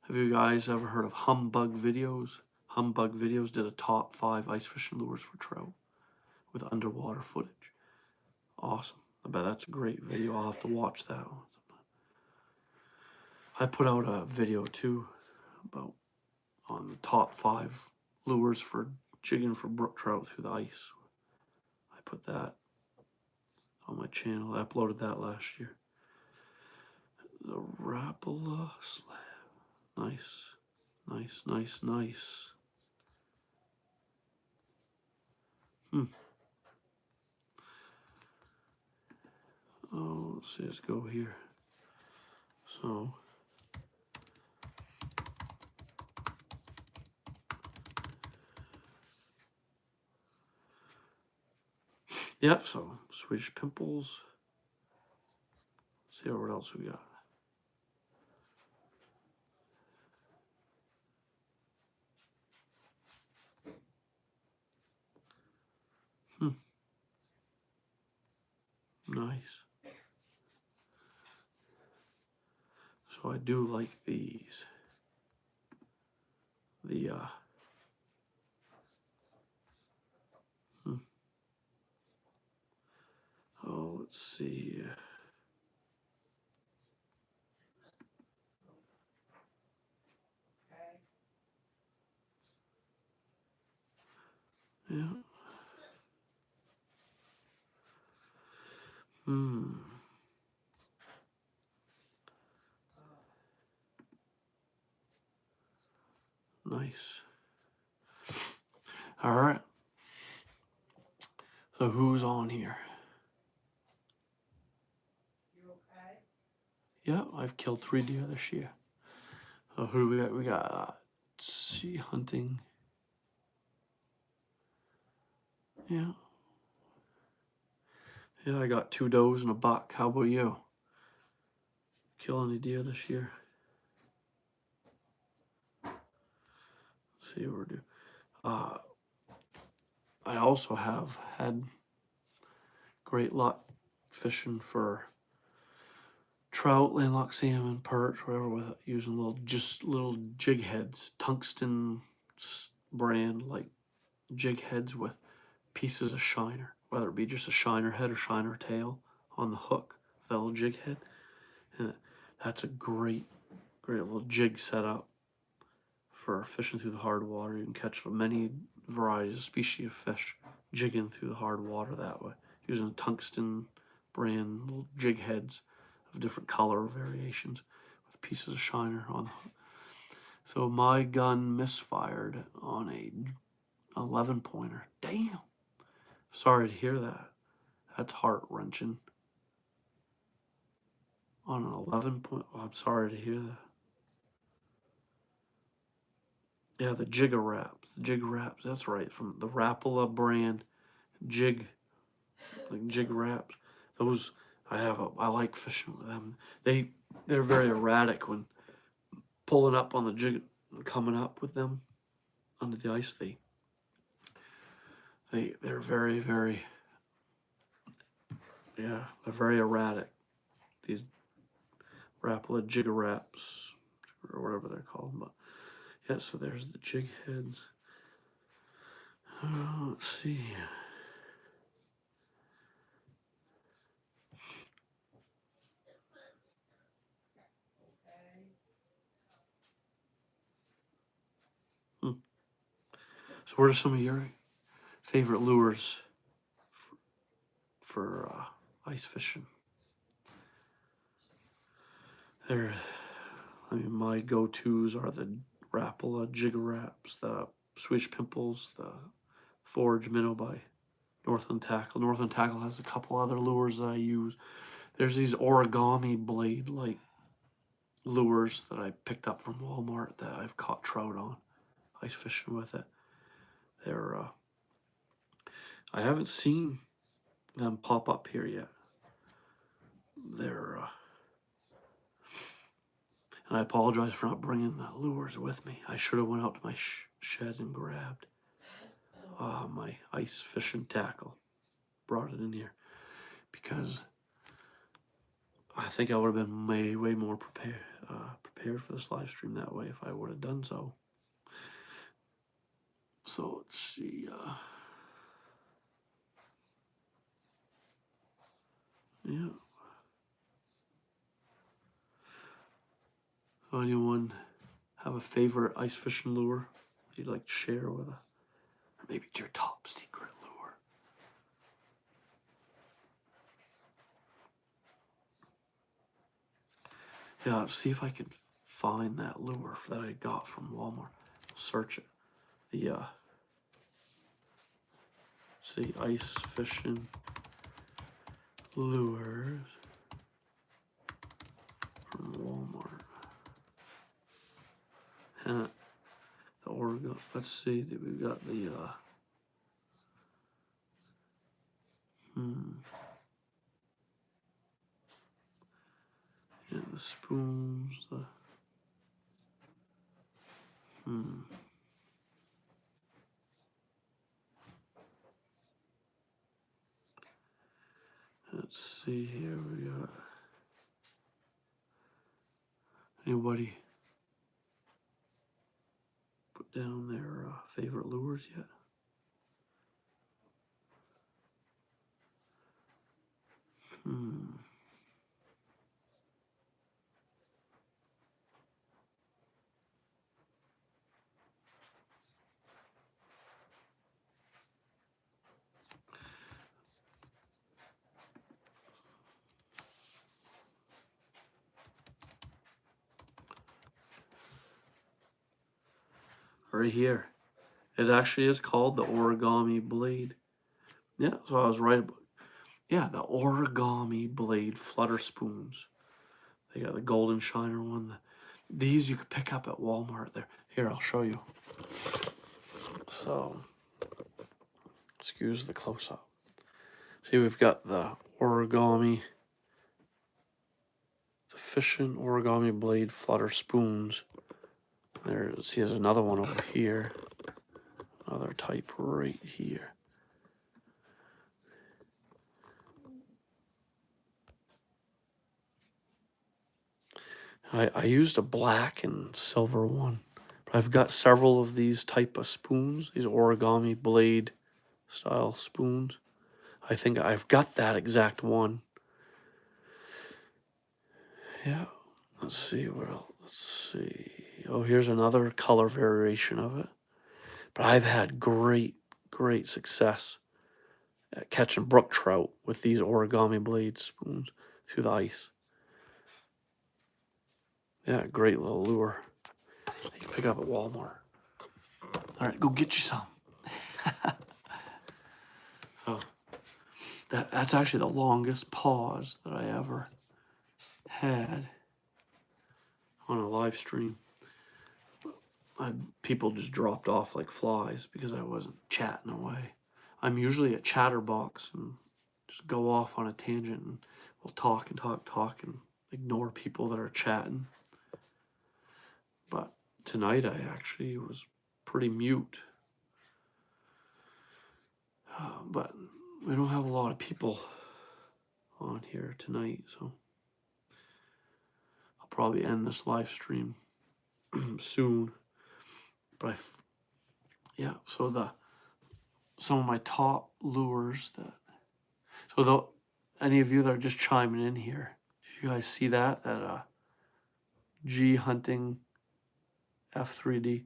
Have you guys ever heard of Humbug Videos? Humbug Videos did a top 5 ice fishing lures for trout with underwater footage. Awesome. I bet that's a great video. I'll have to watch that one. I put out a video too about on the top 5 lures for jigging for brook trout through the ice. I put that on my channel. I uploaded that last year. The Rapala slab. Nice. Nice, nice, nice. Oh, let's see, let's go here. So, yep, so Swedish pimples. Let's see what else we got. Nice. So I do like these. The oh, let's see. Yeah. Nice. All right. So who's on here? You okay? Yeah, I've killed 3 deer this year. So who do we got? We got sea hunting. Yeah. Yeah, I got 2 does and a buck. How about you? Kill any deer this year? Let's see what we're doing. I also have had great luck fishing for trout, landlocked salmon, perch, whatever, with using little jig heads, tungsten brand like jig heads with pieces of shiner, whether it be just a shiner head or shiner tail on the hook, that little jig head. And that's a great little jig setup for fishing through the hard water. You can catch many varieties, species of fish jigging through the hard water that way, using tungsten brand little jig heads of different color variations with pieces of shiner on. So my gun misfired on a 11 pointer. Damn. Sorry to hear that. That's heart-wrenching. On an 11 point, oh, I'm sorry to hear that. Yeah, the Jigga Wraps, that's right, from the Rapala brand jig, like jig wraps. Those I like fishing with them. They're very erratic when pulling up on the jig, coming up with them under the ice. They're very, very, yeah, they're very erratic. These Rapala Jigga Wraps or whatever they're called, but Yeah, so there's the jig heads. Let's see. So what are some of your favorite lures for ice fishing? There, I mean, my go-tos are the Rapala Jigger Wraps, the Switch Pimples, the Forge Minnow by Northland Tackle. Northland Tackle has a couple other lures that I use. There's these origami blade-like lures that I picked up from Walmart that I've caught trout on, ice fishing with it. They're, I haven't seen them pop up here yet. They're, and I apologize for not bringing the lures with me. I should have went out to my shed and grabbed my ice fishing tackle, brought it in here, because I think I would have been way more prepared for this live stream that way if I would have done so. So let's see. Yeah. So anyone have a favorite ice fishing lure you'd like to share with us? Or maybe it's your top secret lure. Yeah, let's see if I can find that lure that I got from Walmart. Search it. The see, ice fishing lures from Walmart. The Oregon. Let's see that we've got the yeah, the spoons, the let's see here, we got anybody put down their favorite lures yet? Right here. It actually is called the origami blade. Yeah, so I was right about. Yeah, the origami blade flutter spoons. They got the golden shiner one. These you could pick up at Walmart there. Here, I'll show you. So, excuse the close-up. See, we've got the origami, the fishing origami blade flutter spoons. There, see, there's another one over here. Another type right here. I used a black and silver one, but I've got several of these type of spoons, these origami blade style spoons. I think I've got that exact one. Yeah, let's see what else. Let's see. Oh, here's another color variation of it. But I've had great success at catching brook trout with these origami blade spoons through the ice. Yeah, great little lure. You can pick up at Walmart. All right, go get you some. So that's actually the longest pause that I ever had on a live stream. People just dropped off like flies because I wasn't chatting away. I'm usually a chatterbox and just go off on a tangent and we'll talk and ignore people that are chatting. But tonight I actually was pretty mute. But we don't have a lot of people on here tonight, so I'll probably end this live stream soon. But yeah, so some of my top lures that, so any of you that are just chiming in here, did you guys see that G Hunting F3D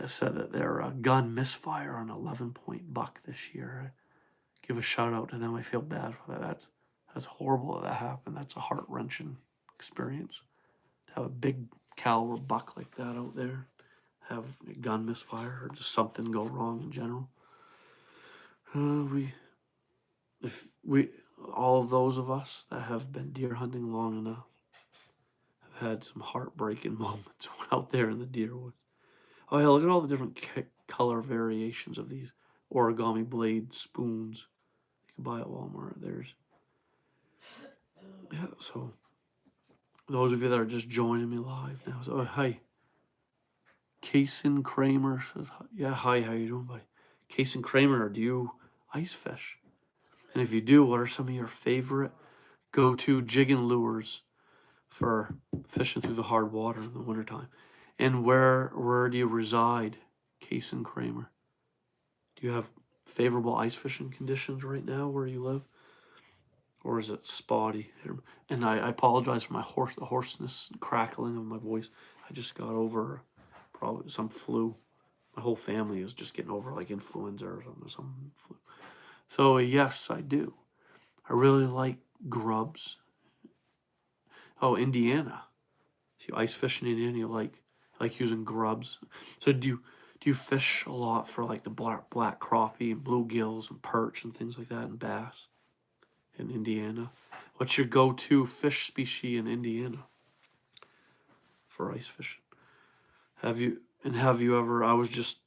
said that their gun misfire on 11-point buck this year. Give a shout out to them. I feel bad for that. That's horrible that happened. That's a heart-wrenching experience to have a big caliber buck like that out there, have a gun misfire, or just something go wrong in general. All of those of us that have been deer hunting long enough have had some heartbreaking moments out there in the deer woods. Oh yeah, look at all the different color variations of these origami blade spoons you can buy at Walmart. Yeah, so those of you that are just joining me live now, so hi. Kason Kramer says, yeah, hi, how you doing, buddy? Kason Kramer, do you ice fish? And if you do, what are some of your favorite go-to jigging lures for fishing through the hard water in the wintertime? And where do you reside, Kason Kramer? Do you have favorable ice fishing conditions right now where you live? Or is it spotty? And I apologize for the hoarseness and crackling of my voice. I just got over probably some flu. My whole family is just getting over like influenza or some flu. So yes, I do. I really like grubs. Oh, Indiana. So you ice fishing in Indiana, you like using grubs. So do you fish a lot for like the black crappie and bluegills and perch and things like that and bass in Indiana? What's your go-to fish species in Indiana for ice fishing? Have you ever, I was just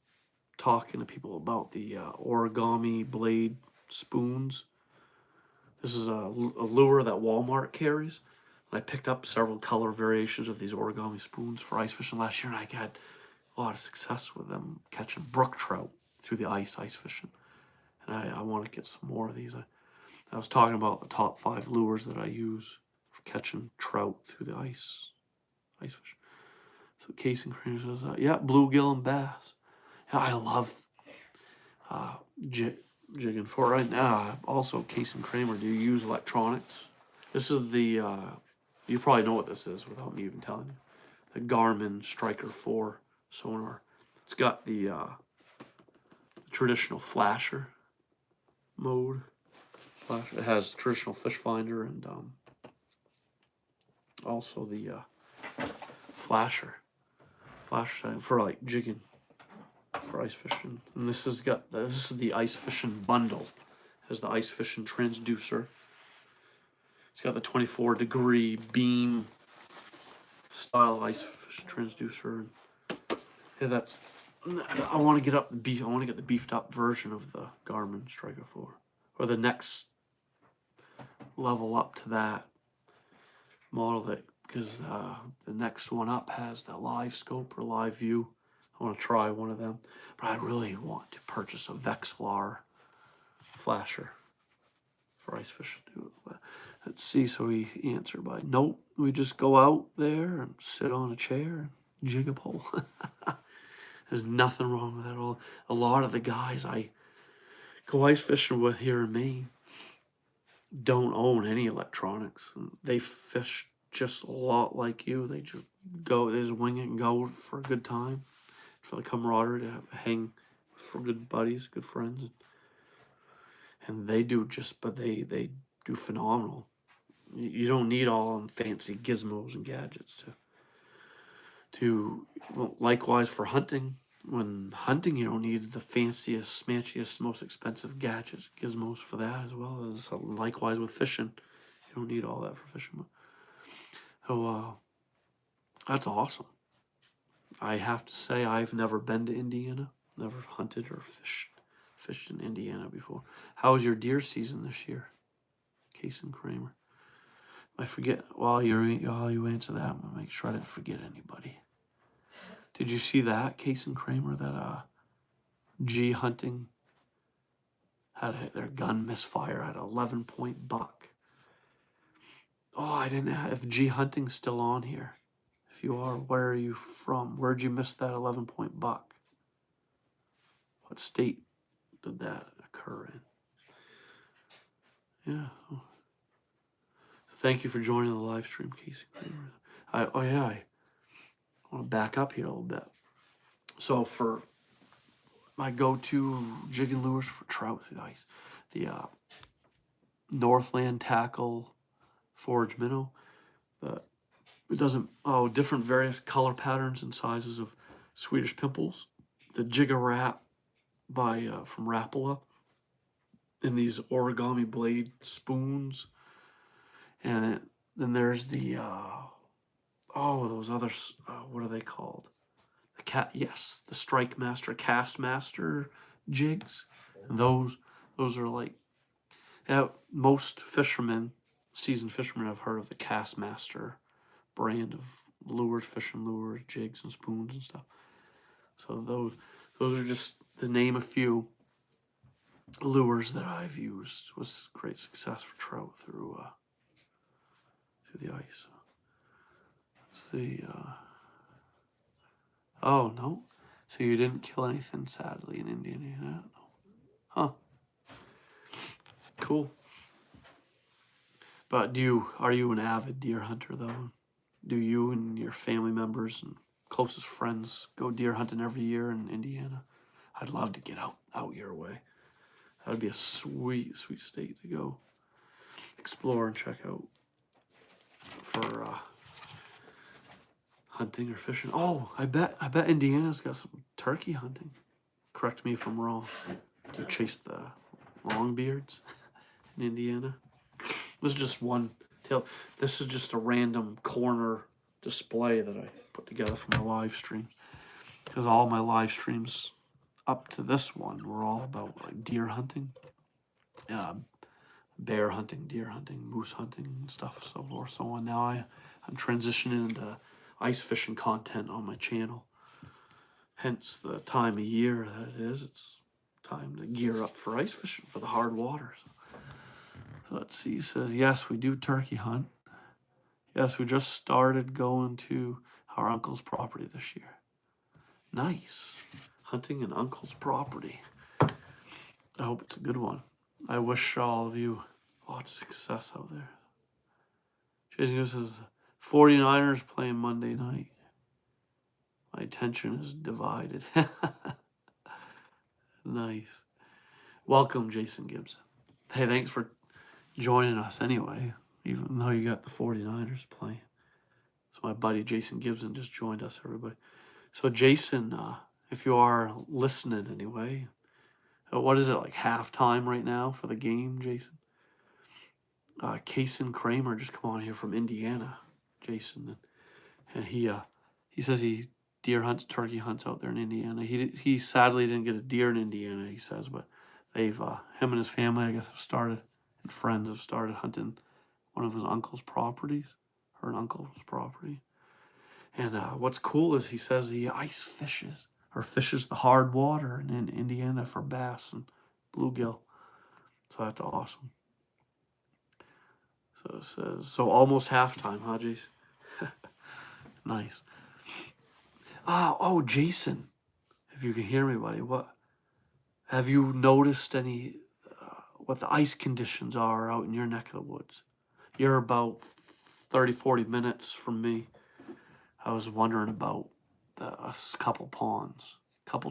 talking to people about the origami blade spoons. This is a lure that Walmart carries. I picked up several color variations of these origami spoons for ice fishing last year, and I had a lot of success with them catching brook trout through the ice fishing. And I want to get some more of these. I was talking about the top 5 lures that I use for catching trout through the ice fishing. So Casey Kramer says, yeah, bluegill and bass. Yeah, I love jigging for right now. Also, Casey Kramer, do you use electronics? This is the, you probably know what this is without me even telling you. The Garmin Striker 4 sonar. It's got the traditional flasher mode. It has traditional fish finder and also the flasher setting for like jigging for ice fishing. And this is the ice fishing bundle. It has the ice fishing transducer. It's got the 24-degree beam style ice fish transducer. Yeah, I want to get the beefed up version of the Garmin Striker 4, or the next level up to that model, because the next one up has the live scope or live view. I want to try one of them, but I really want to purchase a Vexilar flasher for ice fishing. Let's see. So he answered by nope. We just go out there and sit on a chair and jig a pole. There's nothing wrong with that at all. A lot of the guys I go ice fishing with here in Maine don't own any electronics. They fish just a lot like you. They just wing it and go for a good time, for the camaraderie, to hang for good buddies, good friends. And they do they do phenomenal. You don't need all them fancy gizmos and gadgets likewise for hunting. When hunting, you don't need the fanciest, smanchiest, most expensive gadgets, gizmos for that as well. As likewise with fishing, you don't need all that for fishing. So that's awesome. I have to say, I've never been to Indiana, never hunted or fished in Indiana before. How was your deer season this year, Kason Kramer? I forget while you answer that, I'm gonna make sure I didn't forget anybody. Did you see that, Kason Kramer, that G Hunting had their gun misfire at 11-point buck? Oh, I didn't have, if G Hunting's still on here, If you are, where are you from? Where'd you miss that 11-point buck? What state did that occur in? Yeah. Thank you for joining the live stream, Casey. I want to back up here a little bit. So for my go-to jigging lures for trout through the ice, the Northland tackle forage minnow, but it doesn't. Oh, different various color patterns and sizes of Swedish pimples. The Jigga Wrap by from Rapala, in these origami blade spoons, and then there's the those others. What are they called? The Strike Master, Cast Master jigs. And those are like, most fishermen, seasoned fishermen, have heard of the Cast Master brand of lures, fishing lures, jigs and spoons and stuff. So those are just to name a few lures that I've used with great success for trout through the ice. Let's see. Oh no, so you didn't kill anything sadly in Indiana? No. Huh. Cool. But are you an avid deer hunter though? Do you and your family members and closest friends go deer hunting every year in Indiana? I'd love to get out your way. That would be a sweet, sweet state to go explore and check out for hunting or fishing. Oh, I bet Indiana's got some turkey hunting. Correct me if I'm wrong. Do you chase the longbeards in Indiana? This is just one tail. This is just a random corner display that I put together for my live streams, because all my live streams up to this one were all about like deer hunting, bear hunting, deer hunting, moose hunting, and stuff, so forth, so on. Now I'm transitioning into ice fishing content on my channel. Hence the time of year that it is. It's time to gear up for ice fishing for the hard waters. So let's see. He says, yes, we do turkey hunt. Yes, we just started going to our uncle's property this year. Nice. Hunting an uncle's property. I hope it's a good one. I wish all of you lots of success out there. Jason says, 49ers playing Monday night. My attention is divided. Nice. Welcome, Jason Gibson. Hey, thanks for joining us anyway, even though you got the 49ers playing. So my buddy Jason Gibson just joined us, everybody. So Jason, if you are listening anyway, what is it, like halftime right now for the game, Jason? Kason Kramer just come on here from Indiana, Jason, and he says he deer hunts, turkey hunts out there in Indiana. He sadly didn't get a deer in Indiana, he says, but they've him and his family, I guess, have started, and friends have started hunting one of his uncle's properties, or an uncle's property. And what's cool is he says he ice fishes the hard water in Indiana for bass and bluegill. So that's awesome. So it says, so almost halftime, huh, Jason? Nice. Oh, Jason, if you can hear me, buddy, what have you noticed any what the ice conditions are out in your neck of the woods? You're about 30-40 minutes from me. I was wondering about a couple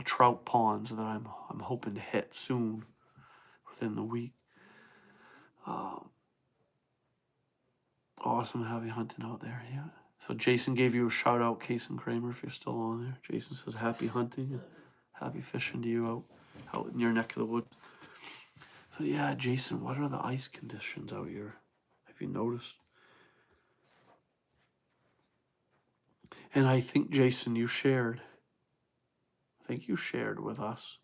trout ponds that I'm hoping to hit soon, within the week. Awesome having hunting out there, yeah. So Jason gave you a shout out, Kason Kramer, if you're still on there. Jason says happy hunting and happy fishing to you out in your neck of the woods. So yeah, Jason, what are the ice conditions out here? Have you noticed? And I think, Jason, you shared with us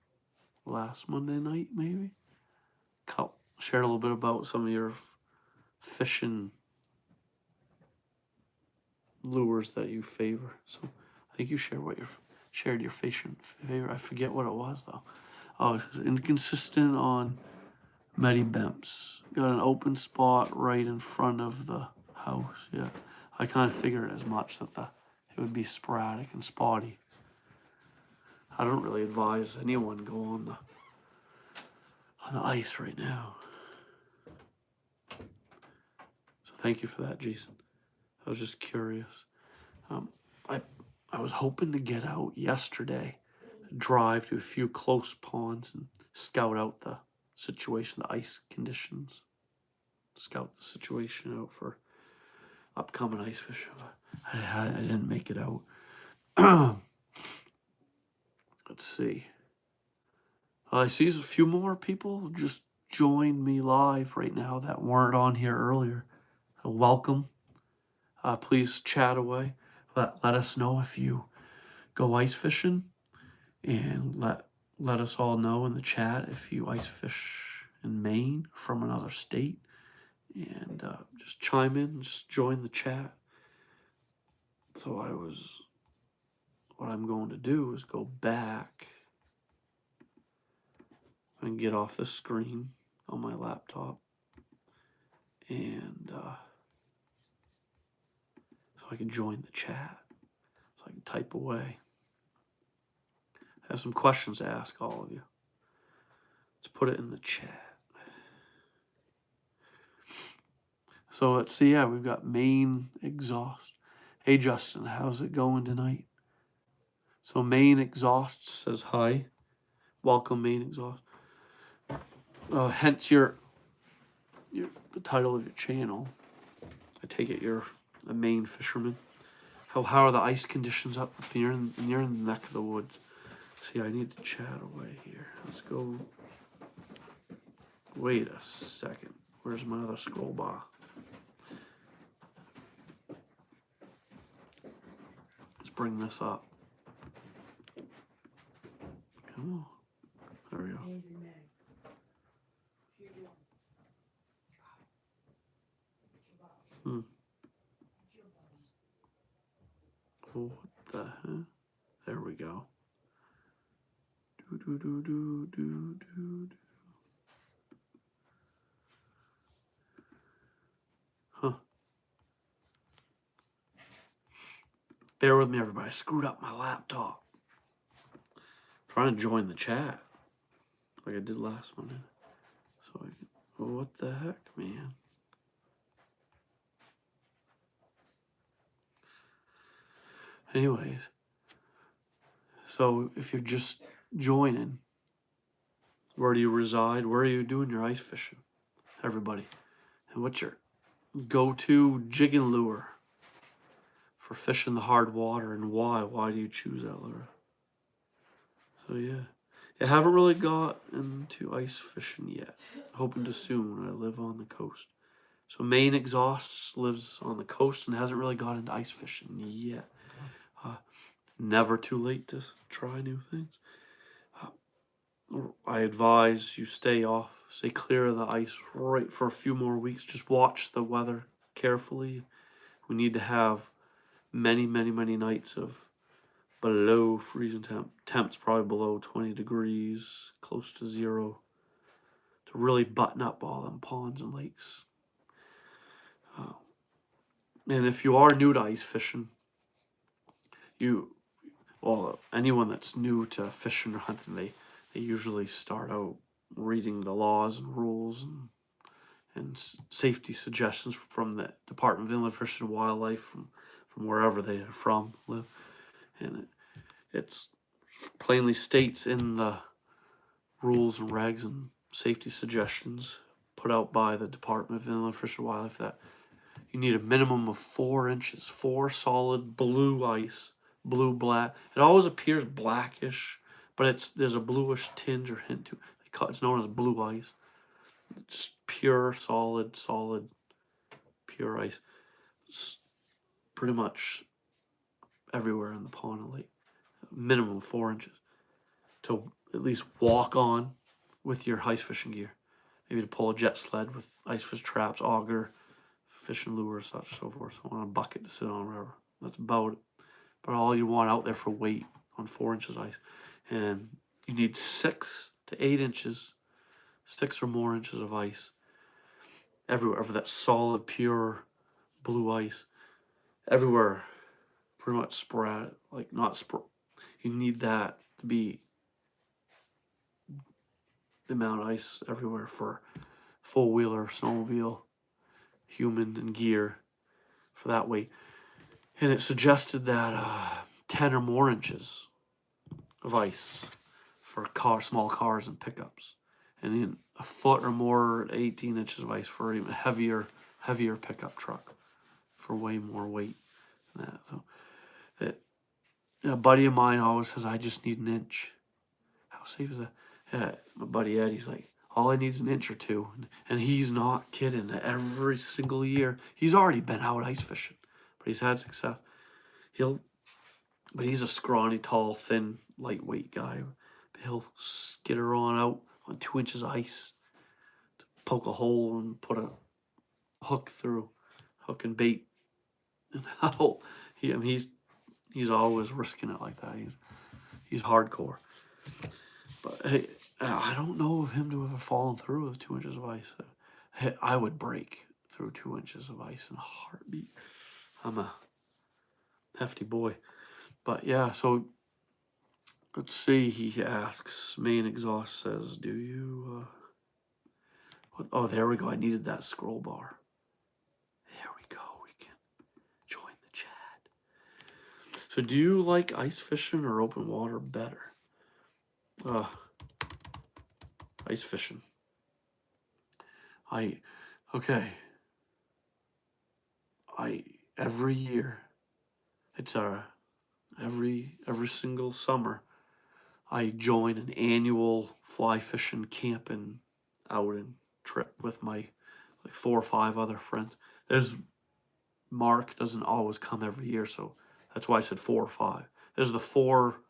last Monday night, maybe? Shared a little bit about some of your fishing lures that you favor. So I think you shared your fishing favor. I forget what it was though. Oh, inconsistent on Medi Bemps. Got an open spot right in front of the house. Yeah, I kind of figured as much that the it would be sporadic and spotty. I don't really advise anyone go on the ice right now. So thank you for that, Jason. I was just curious. I was hoping to get out yesterday, drive to a few close ponds and scout out the situation, the ice conditions. Scout the situation out for upcoming ice fishing. I didn't make it out. Let's see. I see a few more people just joined me live right now that weren't on here earlier. So welcome. Please chat away. Let us know if you go ice fishing, and let us all know in the chat if you ice fish in Maine from another state, and just chime in, just join the chat. So what I'm going to do is go back and get off the screen on my laptop, and so I can join the chat, so I can type away. I have some questions to ask all of you. Let's put it in the chat. So let's see, yeah, we've got Maine Exhaust. Hey Justin, how's it going tonight? So Maine Exhaust says hi. Welcome, Maine Exhaust. Hence the title of your channel. I take it you're a Maine fisherman. How are the ice conditions up here in the neck of the woods? See, I need to chat away here. Let's go. Wait a second. Where's my other scroll bar? Let's bring this up. Come on. There we go. Oh, what the heck? There we go. Huh. Bear with me, everybody. I screwed up my laptop. Trying to join the chat like I did last minute. So oh, what the heck, man? Anyways, so if you're just joining, where do you reside? Where are you doing your ice fishing? Everybody. And what's your go-to jigging lure for fishing the hard water, and why? Why do you choose that lure? So yeah. I haven't really got into ice fishing yet. Hoping to soon. I live on the coast. So Maine Exhausts lives on the coast and hasn't really got into ice fishing yet. It's never too late to try new things. I advise you stay clear of the ice right for a few more weeks. Just watch the weather carefully. We need to have many nights of below freezing temps, probably below 20 degrees, close to 0, to really button up all them ponds and lakes. And if you are new to ice fishing, anyone that's new to fishing or hunting, they usually start out reading the laws and rules and safety suggestions from the Department of Inland Fish and Wildlife, from wherever they are live. And it's plainly states in the rules and regs and safety suggestions put out by the Department of Inland Fish and Wildlife that you need a minimum of 4 inches, 4 solid blue ice, blue-black. It always appears blackish, but there's a bluish tinge or hint to it. It's known as blue ice. It's just pure, solid, pure ice. It's pretty much everywhere in the pond and lake. Minimum of 4 inches to at least walk on with your ice fishing gear. Maybe to pull a jet sled with ice fish traps, auger, fishing lure, such so forth. So on a bucket to sit on, whatever. That's about it. But all you want out there for weight on 4 inches ice, and you need 6 to 8 inches, 6 or more inches of ice everywhere for that solid, pure blue ice. Everywhere, pretty much spread, like not spread. You need that to be the amount of ice everywhere for four-wheeler, snowmobile, human, and gear for that weight. And it suggested that 10 or more inches of ice for small cars and pickups, and then a foot or more, 18 inches of ice for even heavier pickup truck for way more weight than that. So a buddy of mine always says, I just need an inch. How safe is that? Yeah, my buddy Ed, he's like, all I need is an inch or two. And he's not kidding. Every single year, he's already been out ice fishing, but he's had success. But he's a scrawny, tall, thin, lightweight guy. But he'll skitter on out on 2 inches of ice, poke a hole and put a hook through, hook and bait. And he's always risking it like that. He's hardcore. But hey, I don't know of him to have fallen through with 2 inches of ice. I would break through 2 inches of ice in a heartbeat. I'm a hefty boy. But yeah, so let's see. He asks, Maine Exhaust says, do you... oh, there we go. I needed that scroll bar. There we go. We can join the chat. So do you like ice fishing or open water better? Ice fishing. Every year, it's every single summer, I join an annual fly fishing camping outing trip with my 4 or 5 other friends. Mark doesn't always come every year, so that's why I said 4 or 5. There's the 4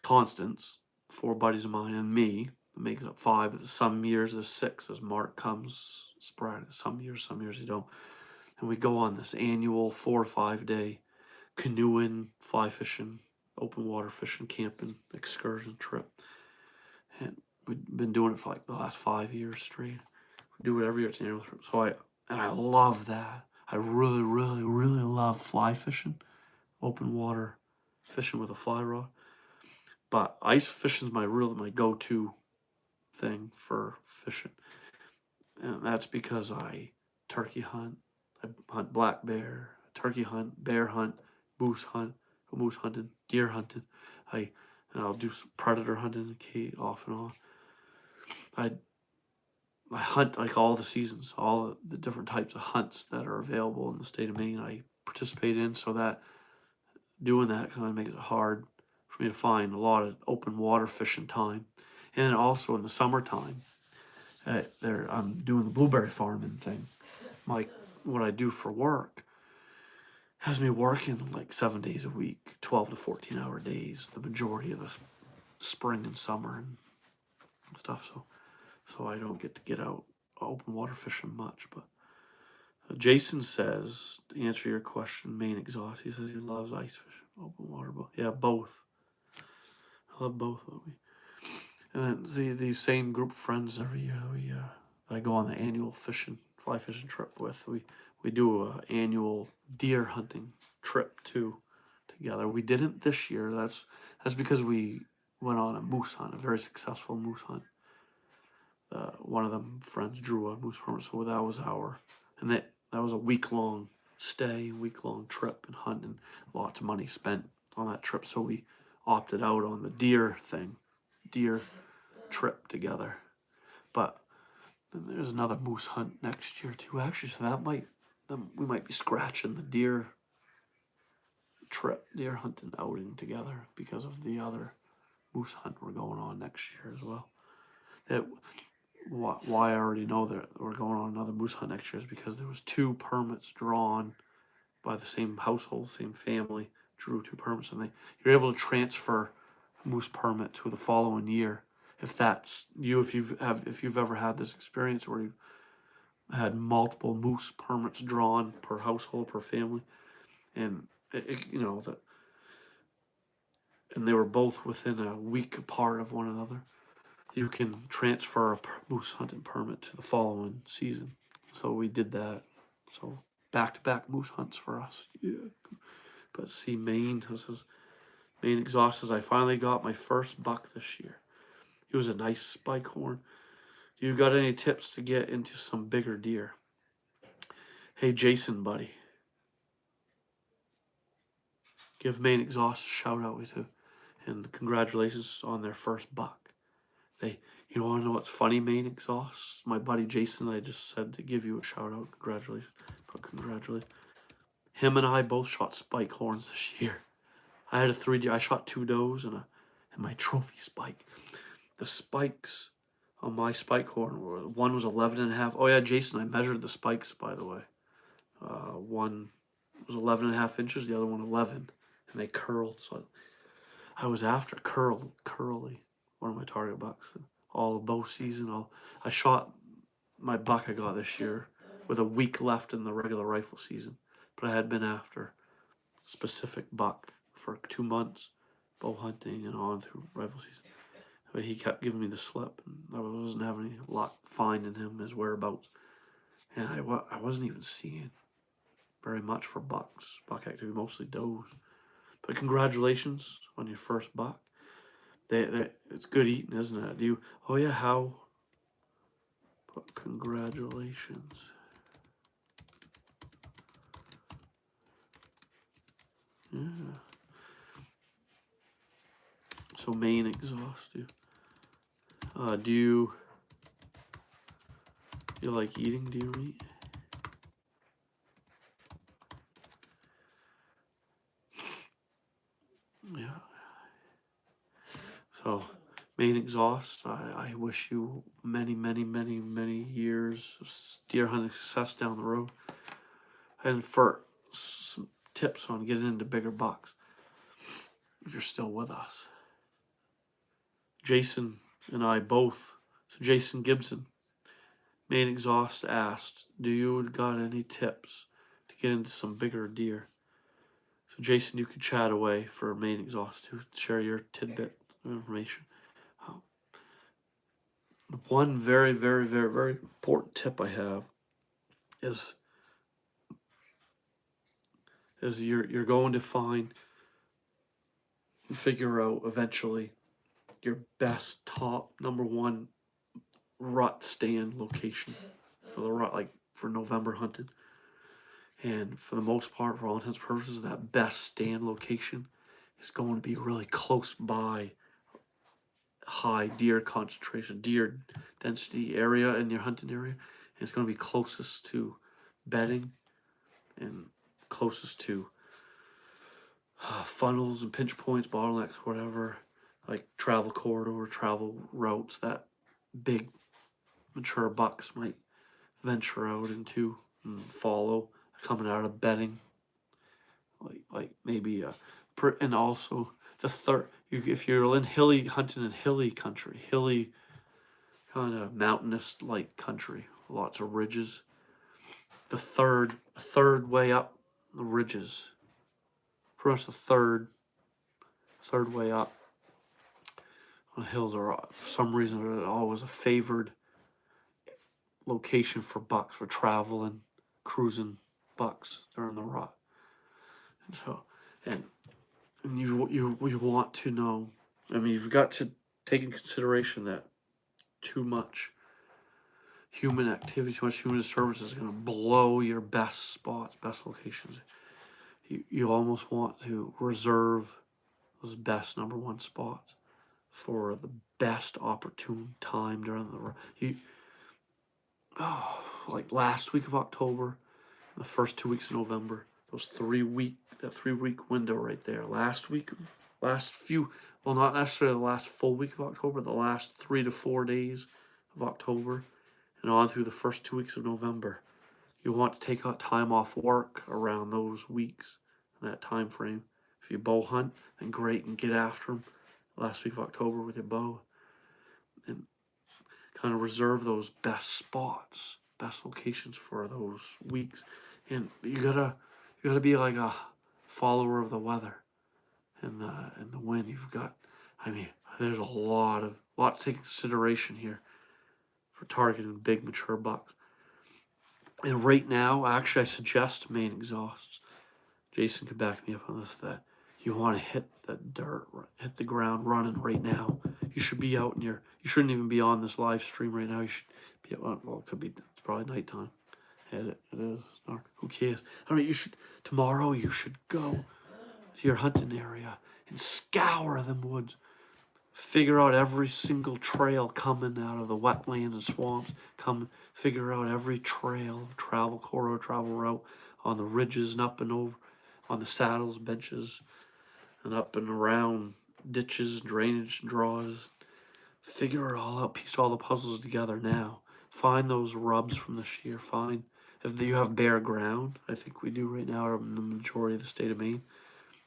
constants, 4 buddies of mine, and me. It makes up 5. But some years there's 6 as Mark comes sporadic. Some years he don't. And we go on this annual 4 or 5 day canoeing, fly fishing, open water fishing, camping, excursion trip. And we've been doing it for like the last 5 years straight. We do it every year. It's an annual trip. So I love that. I really, really, really love fly fishing, open water fishing with a fly rod. But ice fishing is my go-to thing for fishing. And that's because I turkey hunt, I hunt black bear, turkey hunt, bear hunt, moose hunt, go moose hunting, deer hunting. And I'll do some predator hunting off and on. I hunt like all the seasons, all the different types of hunts that are available in the state of Maine. I participate in, so that doing that kind of makes it hard for me to find a lot of open water fishing time. And also in the summertime, I'm doing the blueberry farming thing. What I do for work has me working like 7 days a week, 12 to 14 hour days, the majority of the spring and summer and stuff. So I don't get out open water fishing much. But Jason says, to answer your question, Maine Exhaust, he says he loves ice fishing, open water. But yeah, both. I love both of them. And then these same group of friends every year that I go on the annual fly fishing trip with. We do an annual deer hunting trip too together. We didn't this year. That's because we went on a moose hunt, a very successful moose hunt. One of them friends drew a moose permit, so that was that was a week-long stay, week-long trip and hunt, and lots of money spent on that trip. So we opted out on the deer trip together. But then there's another moose hunt next year too, actually. So we might be scratching the deer hunting outing together because of the other moose hunt we're going on next year as well. Why I already know that we're going on another moose hunt next year is because there was 2 permits drawn by the same household, same family, drew 2 permits, and you're able to transfer a moose permit to the following year. If that's you, if you've ever had this experience where you've had multiple moose permits drawn per household, per family, and and they were both within a week apart of one another, you can transfer a moose hunting permit to the following season. So we did that. So back-to-back moose hunts for us. Yeah. But see, Maine, this is Maine Exhaust says, I finally got my first buck this year. He was a nice spike horn. Do you got any tips to get into some bigger deer? Hey, Jason, buddy. Give Maine Exhaust a shout out too. And congratulations on their first buck. You want to know what's funny, Maine Exhaust? My buddy Jason, I just said to give you a shout out. Congratulations. But congratulations. Him and I both shot spike horns this year. I had a 3 deer. I shot 2 does and my trophy spike. The spikes on my spike horn were, one was 11.5. Oh yeah, Jason, I measured the spikes, by the way. One was 11.5 inches, the other one 11, and they curled. So I was after curly, one of my target bucks. All of bow season, I shot my buck I got this year with a week left in the regular rifle season, but I had been after specific buck for 2 months, bow hunting and on through rifle season. But he kept giving me the slip, and I wasn't having any luck finding him, his whereabouts, and I wasn't even seeing very much for buck activity, mostly does. But congratulations on your first buck. It's good eating, isn't it? Oh yeah, how? But congratulations. Yeah. So Maine Exhaust you. Do you like eating deer meat? Yeah. So, Maine Exhaust, I wish you many, many, many, many years of deer hunting success down the road. And for some tips on getting into bigger bucks, if you're still with us. Jason and I both, so Jason Gibson, Maine Exhaust asked, do you got any tips to get into some bigger deer? So Jason, you could chat away for Maine Exhaust to share your tidbit of information. One very, very, very, very important tip I have is you're going to figure out eventually your best top #1 rut stand location for the rut, like for November hunting. And for the most part, for all intents and purposes, that best stand location is going to be really close by high deer concentration, deer density area in your hunting area. And it's going to be closest to bedding and closest to funnels and pinch points, bottlenecks, whatever, like travel corridor, travel routes that big mature bucks might venture out into and follow coming out of bedding. Like maybe and also the third, if you're in hunting in hilly country, hilly kind of mountainous like country, lots of ridges. The third way up the ridges, pretty much the third way up on hills are for some reason are always a favored location for bucks, for traveling, cruising bucks during the rut. And so and you want to know, I mean, you've got to take in consideration that too much human activity, too much human disturbance is going to blow your best spots, best locations. You almost want to reserve those best #1 spots for the best opportune time during the like last week of October, the first 2 weeks of November, that 3-week window right there. Well, not necessarily the last full week of October, the last 3 to 4 days of October, and on through the first 2 weeks of November. You want to take out time off work around those weeks, in that time frame. If you bow hunt, then great, and get after them last week of October with your bow, and kind of reserve those best spots, best locations for those weeks. And you gotta be like a follower of the weather and the wind. You've got, I mean, there's a lot to take consideration here for targeting big mature bucks. And right now, actually, I suggest Maine Exhausts Jason could back me up on this, that you want to hit the dirt, hit the ground running right now. You should be out in you shouldn't even be on this live stream right now. You should be out, well, it could be, it's probably nighttime. It is. Who cares? I mean, tomorrow you should go to your hunting area and scour them woods. Figure out every single trail coming out of the wetlands and swamps. Figure out every trail, travel corridor, travel route on the ridges and up and over, on the saddles, benches, and up and around ditches, drainage, draws. Figure it all out, piece all the puzzles together now. Find those rubs from the shear. Find if you have bare ground. I think we do right now in the majority of the state of Maine.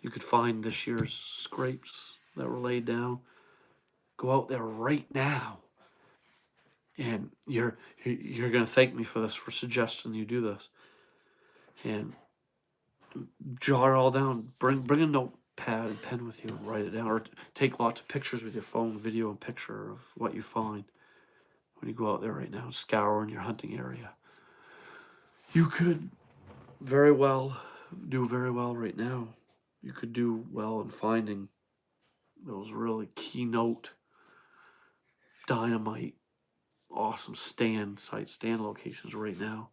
You could find this year's scrapes that were laid down. Go out there right now, and you're gonna thank me for this, for suggesting you do this. And jot it all down. Bring a notepad and pen with you and write it down, or take lots of pictures with your phone, video and picture of what you find when you go out there right now and scour in your hunting area. You could do very well right now. You could do well in finding those really keynote, dynamite, awesome stand locations right now,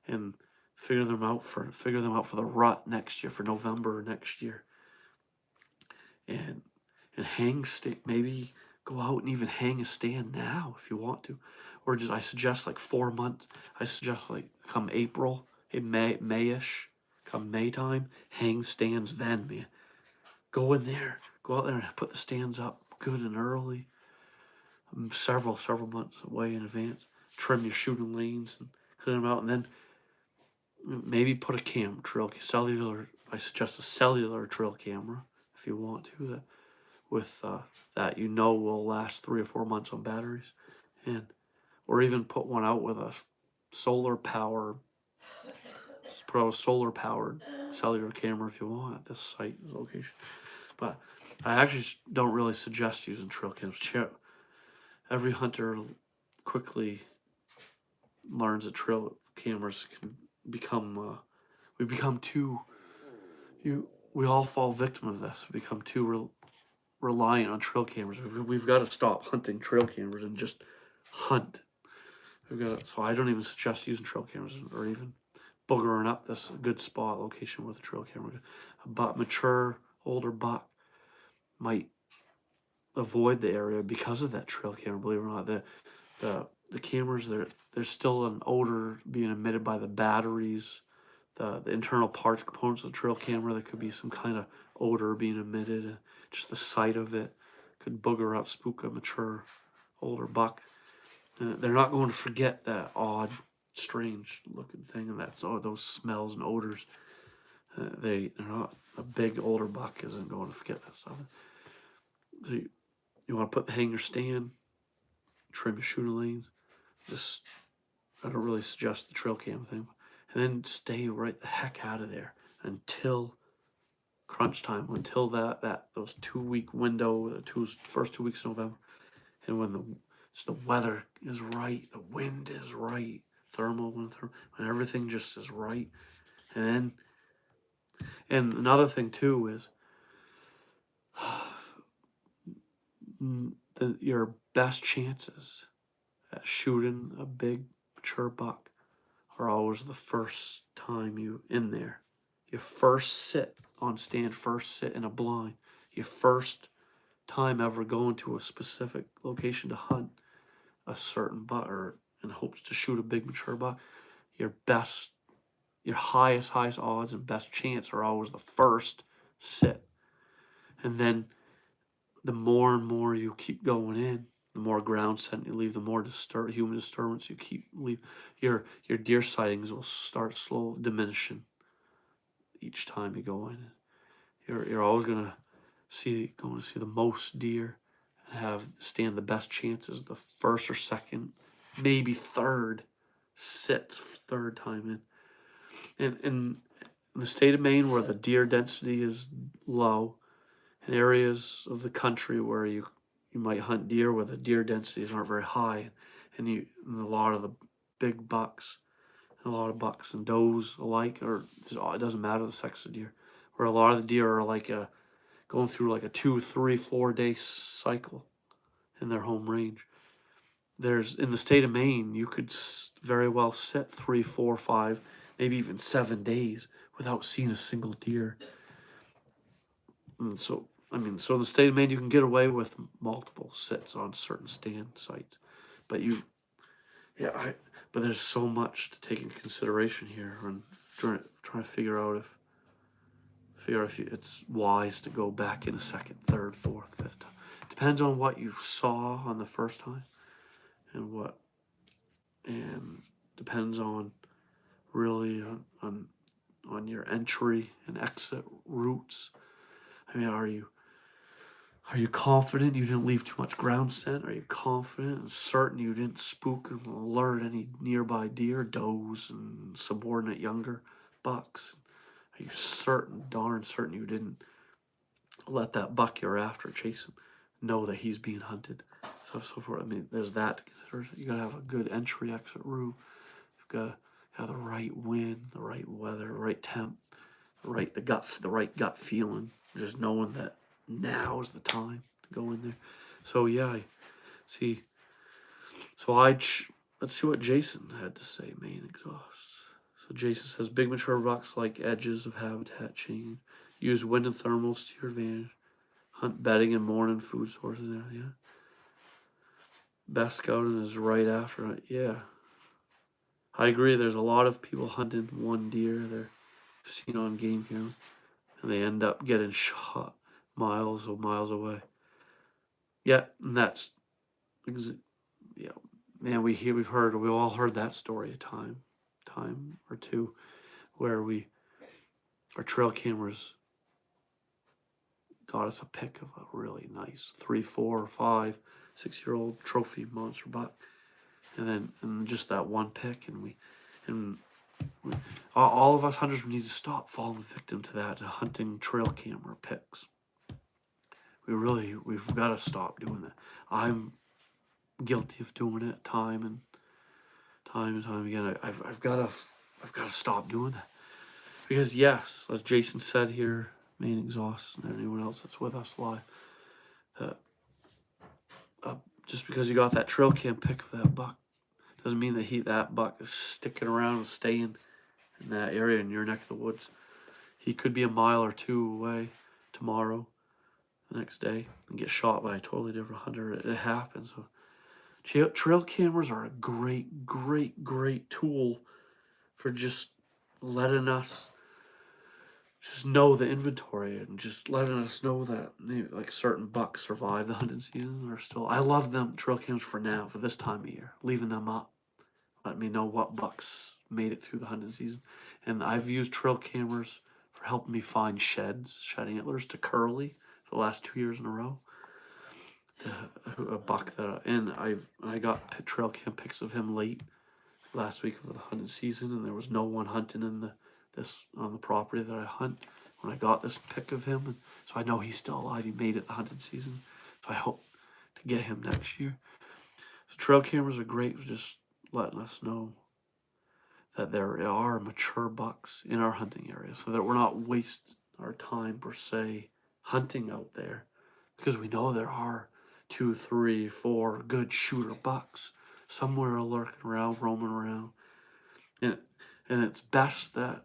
and figure them out for the rut next year, for November next year, and hang maybe go out and even hang a stand now if you want to, or I suggest like 4 months. I suggest like come April, in Mayish, come May time, hang stands then, man. Go out there and put the stands up good and early, several months away in advance. Trim your shooting lanes and clean them out, and then maybe put a cellular. I suggest a cellular trail camera if you want to. That will last 3 or 4 months on batteries, or even put one out with a solar powered cellular camera if you want at this site, this location. But I actually don't really suggest using trail cams. Every hunter quickly learns that trail cameras can become, we all fall victim of this. We become too reliant on trail cameras. We've got to stop hunting trail cameras and just hunt. So I don't even suggest using trail cameras, or even boogering up this good spot location with a trail camera. A mature, older buck might avoid the area because of that trail camera. Believe it or not, the cameras, there's still an odor being emitted by the batteries, the internal parts, components of the trail camera. There could be some kind of odor being emitted. Just the sight of it could booger up, spook a mature, older buck. And they're not going to forget that odd, strange looking thing, and those smells and odors. They're not, a big older buck isn't going to forget that stuff. So you want to hang your stand, trim your shooting lanes. I don't really suggest the trail cam thing, and then stay right the heck out of there until crunch time, until those 2 week window, the first 2 weeks of November, and when the weather is right, the wind is right, when everything just is right. And another thing too is your best chances at shooting a big mature buck are always the first time you in there. Your first sit on stand, first sit in a blind, your first time ever going to a specific location to hunt a certain buck, or in hopes to shoot a big mature buck. Your highest odds and best chance are always the first sit. And then the more and more you keep going in, the more ground scent you leave, the more human disturbance you leave. Your deer sightings will start slow diminishing each time you go in. You're always going to see the most deer and stand the best chances the first or second, maybe third time in. And in the state of Maine, where the deer density is low, in areas of the country where you might hunt deer where the deer densities aren't very high, and a lot of the big bucks, and a lot of bucks and does alike, or it doesn't matter the sex of deer, where a lot of the deer are like going through like a 2, 3, 4 day cycle in their home range. There's in the state of Maine, you could very well sit 3, 4, 5, maybe even 7 days without seeing a single deer. And so, I mean, so the state of Maine, you can get away with multiple sits on certain stand sites, but but there's so much to take into consideration here when trying to figure out if it's wise to go back in a second, third, fourth, fifth time. Depends on what you saw on the first time, and depends on really on your entry and exit routes. I mean, are you confident you didn't leave too much ground scent? Are you confident and certain you didn't spook and alert any nearby deer, does, and subordinate younger bucks? Are you certain, darn certain, you didn't let that buck you're after chasing know that he's being hunted? So forth. I mean, there's that to consider. You gotta have a good entry exit route. You've got to have the right wind, the right weather, the right temp, the right gut feeling. Just knowing that now is the time to go in there. So yeah, see. So let's see what Jason had to say. Maine exhaust. So Jason says, big mature bucks like edges of habitat change. Use wind and thermals to your advantage. Hunt bedding and morning food sources. Yeah. Best scouting is right after it. Yeah. I agree. There's a lot of people hunting one deer they're seen on game camera, and they end up getting shot miles away. Yeah, and that's, yeah, man. We've all heard that story a time or two, where our trail cameras got us a pic of a really nice 3, 4, 5, 6-year-old trophy monster buck, and just that one pic, and all of us hunters need to stop falling victim to that, to hunting trail camera pics. We've got to stop doing that. I'm guilty of doing it time and time again. I've got to stop doing that, because yes, as Jason said here, Maine exhaust, and anyone else that's with us live, just because you got that trail cam pic of that buck doesn't mean that buck is sticking around and staying in that area in your neck of the woods. He could be a mile or two away tomorrow, the next day, and get shot by a totally different hunter. It happens. So trail cameras are a great tool for just letting us just know the inventory, and just letting us know that like certain bucks survive the hunting season, or still. I love them trail cams for now, for this time of year, leaving them up. Let me know what bucks made it through the hunting season. And I've used trail cameras for helping me find shedding antlers to Curly for the last 2 years in a row. A buck I got trail cam pics of him late last week of the hunting season, and there was no one hunting on the property that I hunt when I got this pic of him, and so I know he's still alive. He made it the hunting season, so I hope to get him next year. So trail cameras are great for just letting us know that there are mature bucks in our hunting area, so that we're not wasting our time per se hunting out there, because we know there are 2, 3, 4 good shooter bucks somewhere lurking around, roaming around, and it's best that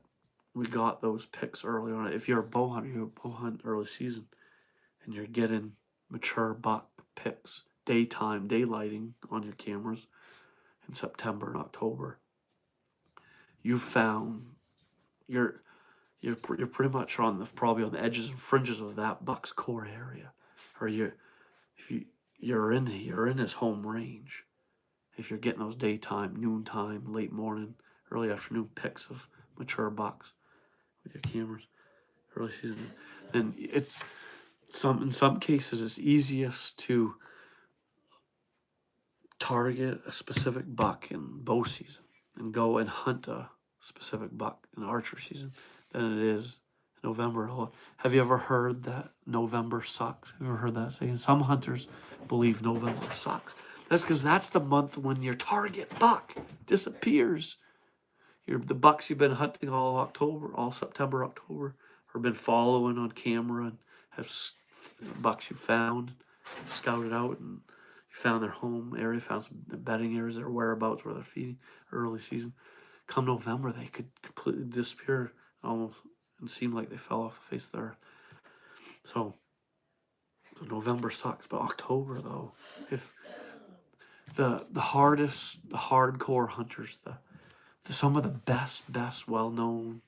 we got those pics early on. If you're a bow hunter, you bow hunt early season, and you're getting mature buck pics, daylighting on your cameras in September and October. You found you're pretty much probably on the edges and fringes of that buck's core area, or you're in his home range. If you're getting those daytime, noontime, late morning, early afternoon pics of mature bucks with your cameras early season, then in some cases it's easiest to target a specific buck in bow season and go and hunt a specific buck in archer season than it is in November. Have you ever heard that November sucks? Have you ever heard that saying? Some hunters believe November sucks. That's because that's the month when your target buck disappears. The bucks you've been hunting all September, October or been following on camera and have bucks you found, scouted out, and you found their home area, found some bedding areas, their whereabouts where they're feeding early season. Come November, they could completely disappear almost and seem like they fell off the face of the earth. So November sucks, but October though, if the hardcore hunters, some of the best well-known,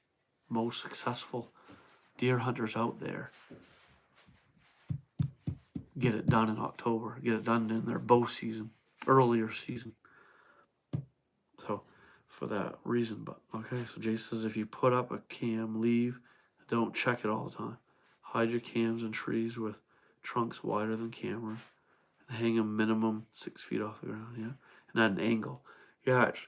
most successful deer hunters out there get it done in October, get it done in their bow season, earlier season. So for that reason, but okay, so Jay says if you put up a cam, leave, don't check it all the time. Hide your cams in trees with trunks wider than cameras, and hang them minimum 6 feet off the ground, yeah, and at an angle. Yeah, it's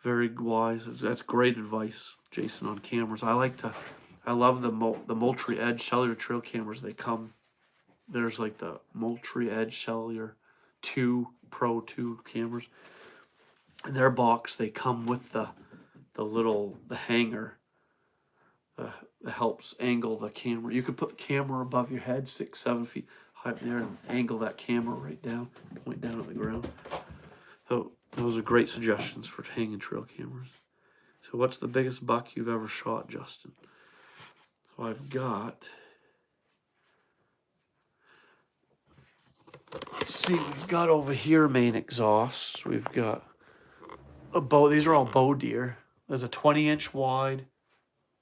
very wise. That's great advice, Jason, on cameras. I love the Moultrie Edge cellular trail cameras. They come, there's like the Moultrie Edge cellular 2 Pro 2 cameras. In their box, they come with the hanger that helps angle the camera. You could put the camera above your head, 6-7 feet high up there, and angle that camera right down, point down at the ground. So those are great suggestions for hanging trail cameras. So what's the biggest buck you've ever shot, Justin? So I've got, let's see, we've got over here Maine exhausts. We've got a bow. These are all bow deer. There's a 20-inch wide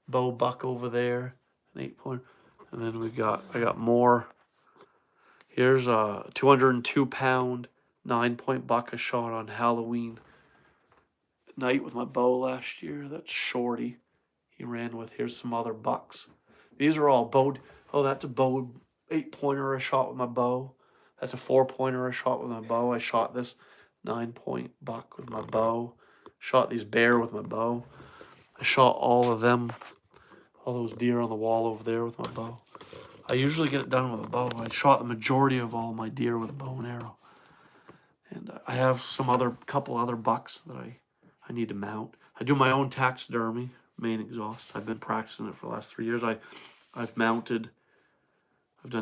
bow buck over there, an 8-pointer. And then I got more. Here's a 202-pound 9-point buck I shot on Halloween night with my bow last year. That's Shorty. He ran with. Here's some other bucks. These are all bowed. Oh, that's a bow 8-pointer I shot with my bow. That's a 4-pointer I shot with my bow. I shot this 9-point buck with my bow. Shot these bear with my bow. I shot all of them, all those deer on the wall over there with my bow. I usually get it done with a bow. I shot the majority of all my deer with a bow and arrow. And I have couple other bucks that I need to mount. I do my own taxidermy, Maine exhaust. I've been practicing it for the last 3 years. I've done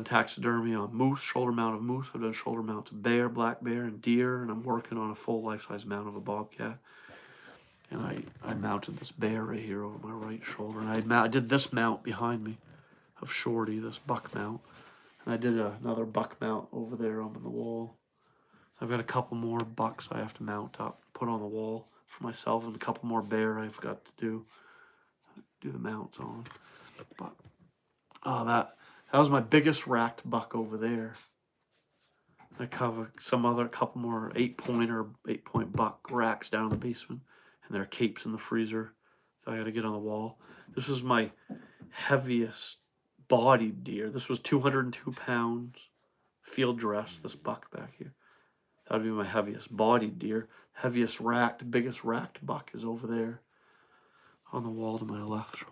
taxidermy on moose, shoulder mount of moose. I've done shoulder mount of bear, black bear, and deer. And I'm working on a full life-size mount of a bobcat. And I mounted this bear right here over my right shoulder. And I did this mount behind me of Shorty, this buck mount. And I did another buck mount over there on the wall. I've got a couple more bucks I have to mount up, put on the wall for myself, and a couple more bear I've got to do the mounts on. But that was my biggest racked buck over there. I cover a couple more 8-point buck racks down in the basement, and there are capes in the freezer, so I got to get on the wall. This was my heaviest bodied deer. This was 202 pounds, field dress, this buck back here. That would be my heaviest bodied deer. Biggest racked buck is over there on the wall to my left.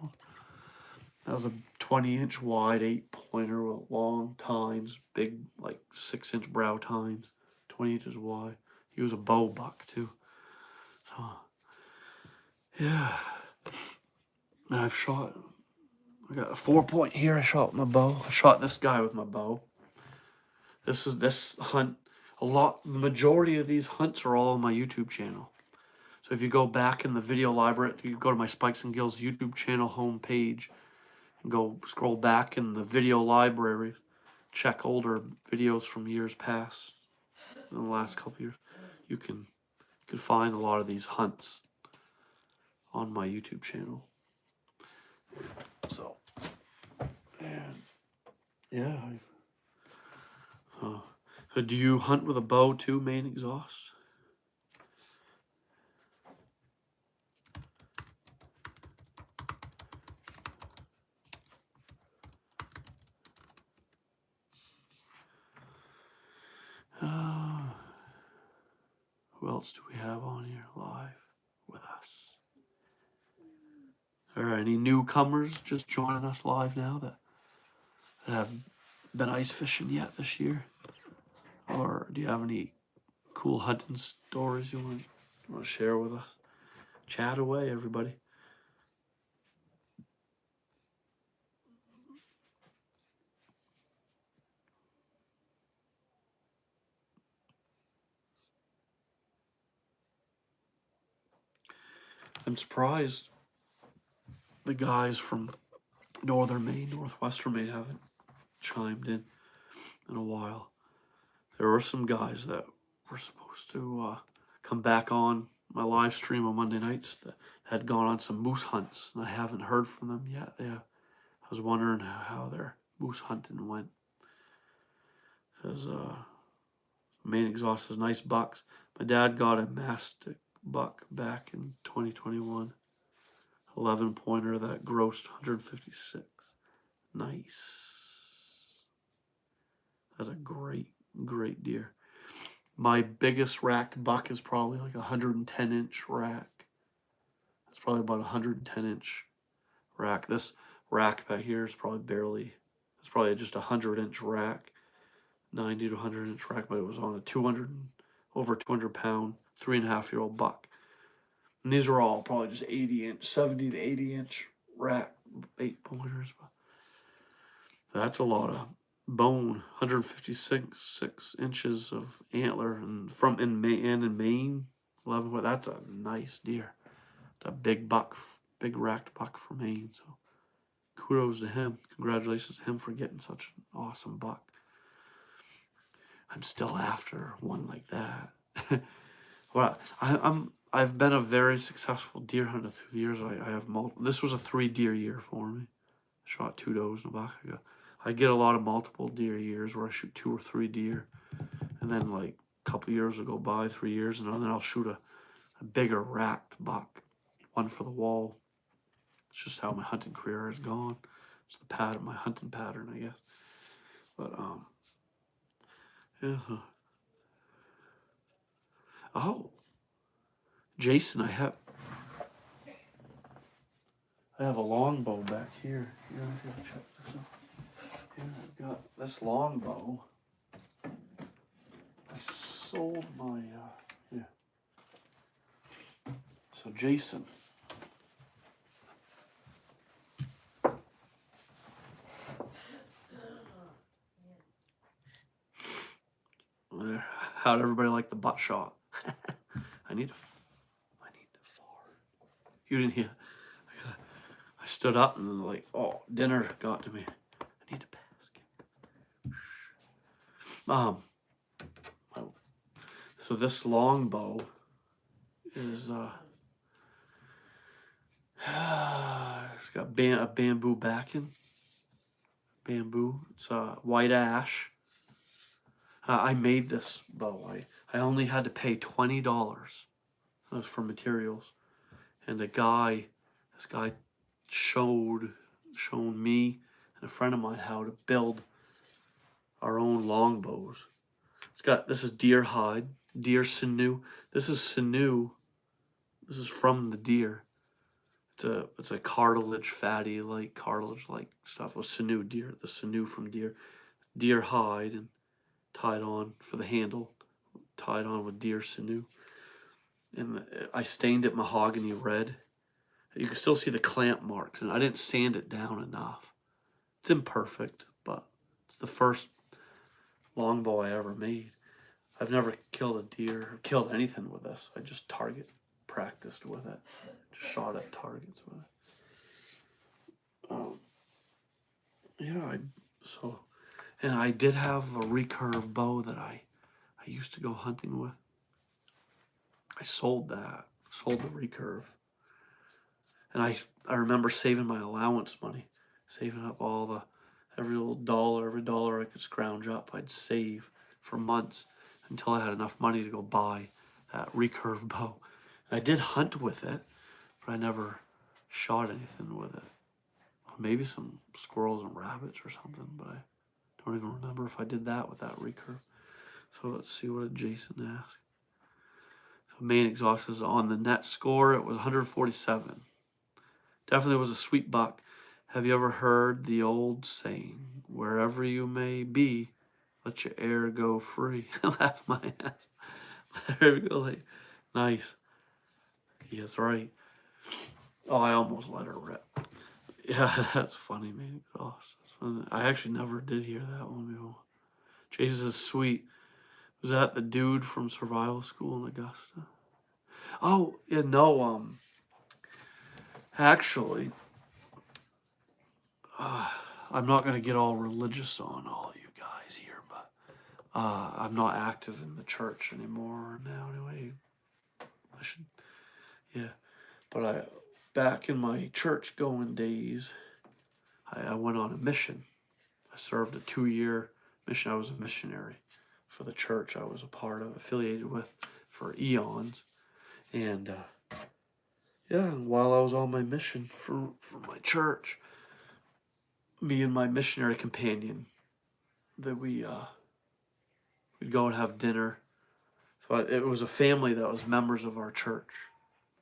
That was a 20-inch wide 8-pointer with long tines, big like 6-inch brow tines, 20 inches wide. He was a bow buck too. So yeah. And I got a 4-point here I shot with my bow. I shot this guy with my bow. This hunt, the majority of these hunts are all on my YouTube channel. So if you go back in the video library, you go to my Spikes and Gills YouTube channel homepage and go scroll back in the video library, check older videos from years past, in the last couple years. You can find a lot of these hunts on my YouTube channel. So, and yeah. So do you hunt with a bow too, Maine exhaust? Who else do we have on here live with us? Are any newcomers just joining us live now that haven't been ice fishing yet this year? Or do you have any cool hunting stories you want to share with us? Chat away, everybody. I'm surprised the guys from northern Maine, northwestern Maine haven't chimed in a while. There were some guys that were supposed to come back on my live stream on Monday nights that had gone on some moose hunts, and I haven't heard from them yet. I was wondering how their moose hunting went. Says Maine exhaust has nice bucks. My dad got a mastic buck back in 2021. 11 pointer that grossed 156. Nice. That's a great deer. My biggest racked buck is probably like a 110-inch rack. That's probably about a 110-inch rack. This rack back here is probably it's probably just a 100-inch rack, 90 to 100-inch rack, but it was on a over 200-pound, 3.5-year-old buck. And these are all probably just 80-inch, 70 to 80-inch rack 8-pointers. That's a lot of bone, 156 inches of antler, and in Maine, 11. That's a nice deer. It's a big buck, big racked buck from Maine. So kudos to him. Congratulations to him for getting such an awesome buck. I'm still after one like that. Well, I've been a very successful deer hunter through the years. I have multiple. This was a 3-deer year for me. Shot 2 does in the back. I get a lot of multiple deer years where I shoot 2 or 3 deer, and then like a couple years will go by, 3 years, and then I'll shoot a bigger racked buck, one for the wall. It's just how my hunting career has gone. It's my hunting pattern, I guess. But yeah. Oh, Jason, I have a longbow back here. Here, I gotta check this out. Here, I've got this longbow. I sold my here. So Jason. How'd everybody like the butt shot? I need to fart. You didn't hear? I stood up and then like, oh, dinner got to me. I need to pass. So this longbow is it's got a bamboo backing. Bamboo. It's white ash. I made this bow. I only had to pay $20. That was for materials. And this guy shown me and a friend of mine how to build our own longbows. This is deer hide, deer sinew. This is sinew. This is from the deer. It's a cartilage, fatty like cartilage like stuff. With sinew deer, the sinew from deer hide, and tied on for the handle, tied on with deer sinew. And I stained it mahogany red. You can still see the clamp marks, and I didn't sand it down enough. It's imperfect, but it's the first longbow I ever made. I've never killed a deer or killed anything with this. I just practiced with it. Just shot at targets with it. And I did have a recurve bow that I used to go hunting with. I sold the recurve. And I remember saving my allowance money, saving up every dollar I could scrounge up, I'd save for months until I had enough money to go buy that recurve bow. And I did hunt with it, but I never shot anything with it. Maybe some squirrels and rabbits or something, but I don't even remember if I did that with that recurve. So let's see what Jason asked. So Maine exhaust is on the net score. It was 147. Definitely was a sweet buck. Have you ever heard the old saying, wherever you may be, let your air go free? Laugh my ass. There we go. Nice. Yes, right. Oh, I almost let her rip. Yeah, that's funny, man. Exhaust. I actually never did hear that one before. Jesus is sweet. Was that the dude from survival school in Augusta? Oh, yeah, no, Actually, I'm not going to get all religious on all you guys here, but I'm not active in the church anymore now anyway. I should, yeah. But back in my church going days, I went on a mission. I served a 2-year mission. I was a missionary for the church I was a part of, affiliated with for eons. And yeah, and while I was on my mission for my church, me and my missionary companion, that we'd go and have dinner. So it was a family that was members of our church.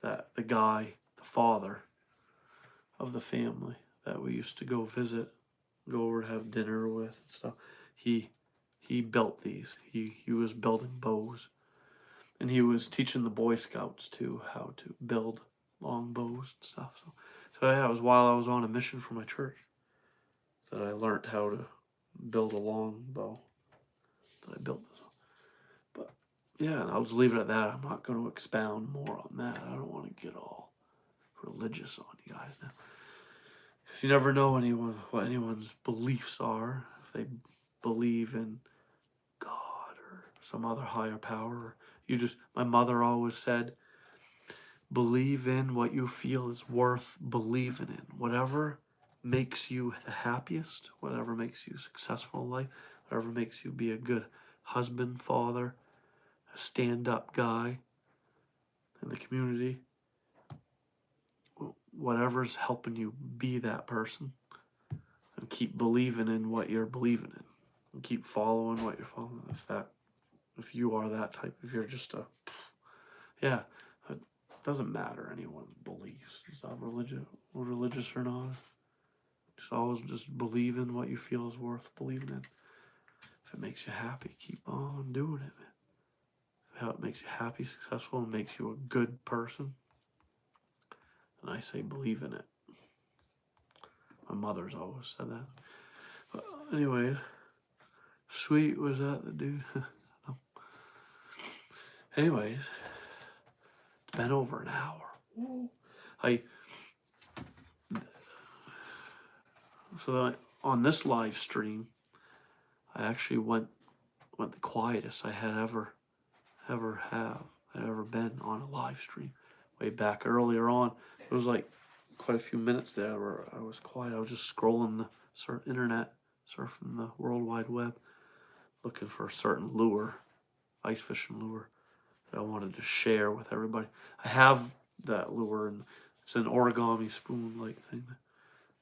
That the father of the family that we used to go visit, go over to have dinner with and stuff. He built these. He was building bows, and he was teaching the Boy Scouts too how to build long bows and stuff. So yeah, it was while I was on a mission for my church that I learned how to build a long bow. That I built this. But yeah, I'll just leave it at that. I'm not going to expound more on that. I don't want to get all religious on you guys now. Because you never know what anyone's beliefs are. If they believe in God or some other higher power. My mother always said, believe in what you feel is worth believing in. Whatever makes you the happiest, whatever makes you successful in life, whatever makes you be a good husband, father, a stand-up guy in the community, whatever's helping you be that person, and keep believing in what you're believing in, and keep following what you're following. If you are that type, if you're just it doesn't matter anyone's beliefs. It's not religious or not. Just always just believe in what you feel is worth believing in. If it makes you happy, keep on doing it, man. If it makes you happy, successful, and makes you a good person, and I say believe in it. My mother's always said that. But anyway, sweet, was that the dude? No. Anyways, it's been over an hour. On this live stream, I actually went the quietest I had ever been on a live stream. Way back earlier on, it was like quite a few minutes there where I was quiet. I was just scrolling the internet, surfing the World Wide Web, looking for a certain lure, ice fishing lure, that I wanted to share with everybody. I have that lure, and it's an origami spoon-like thing.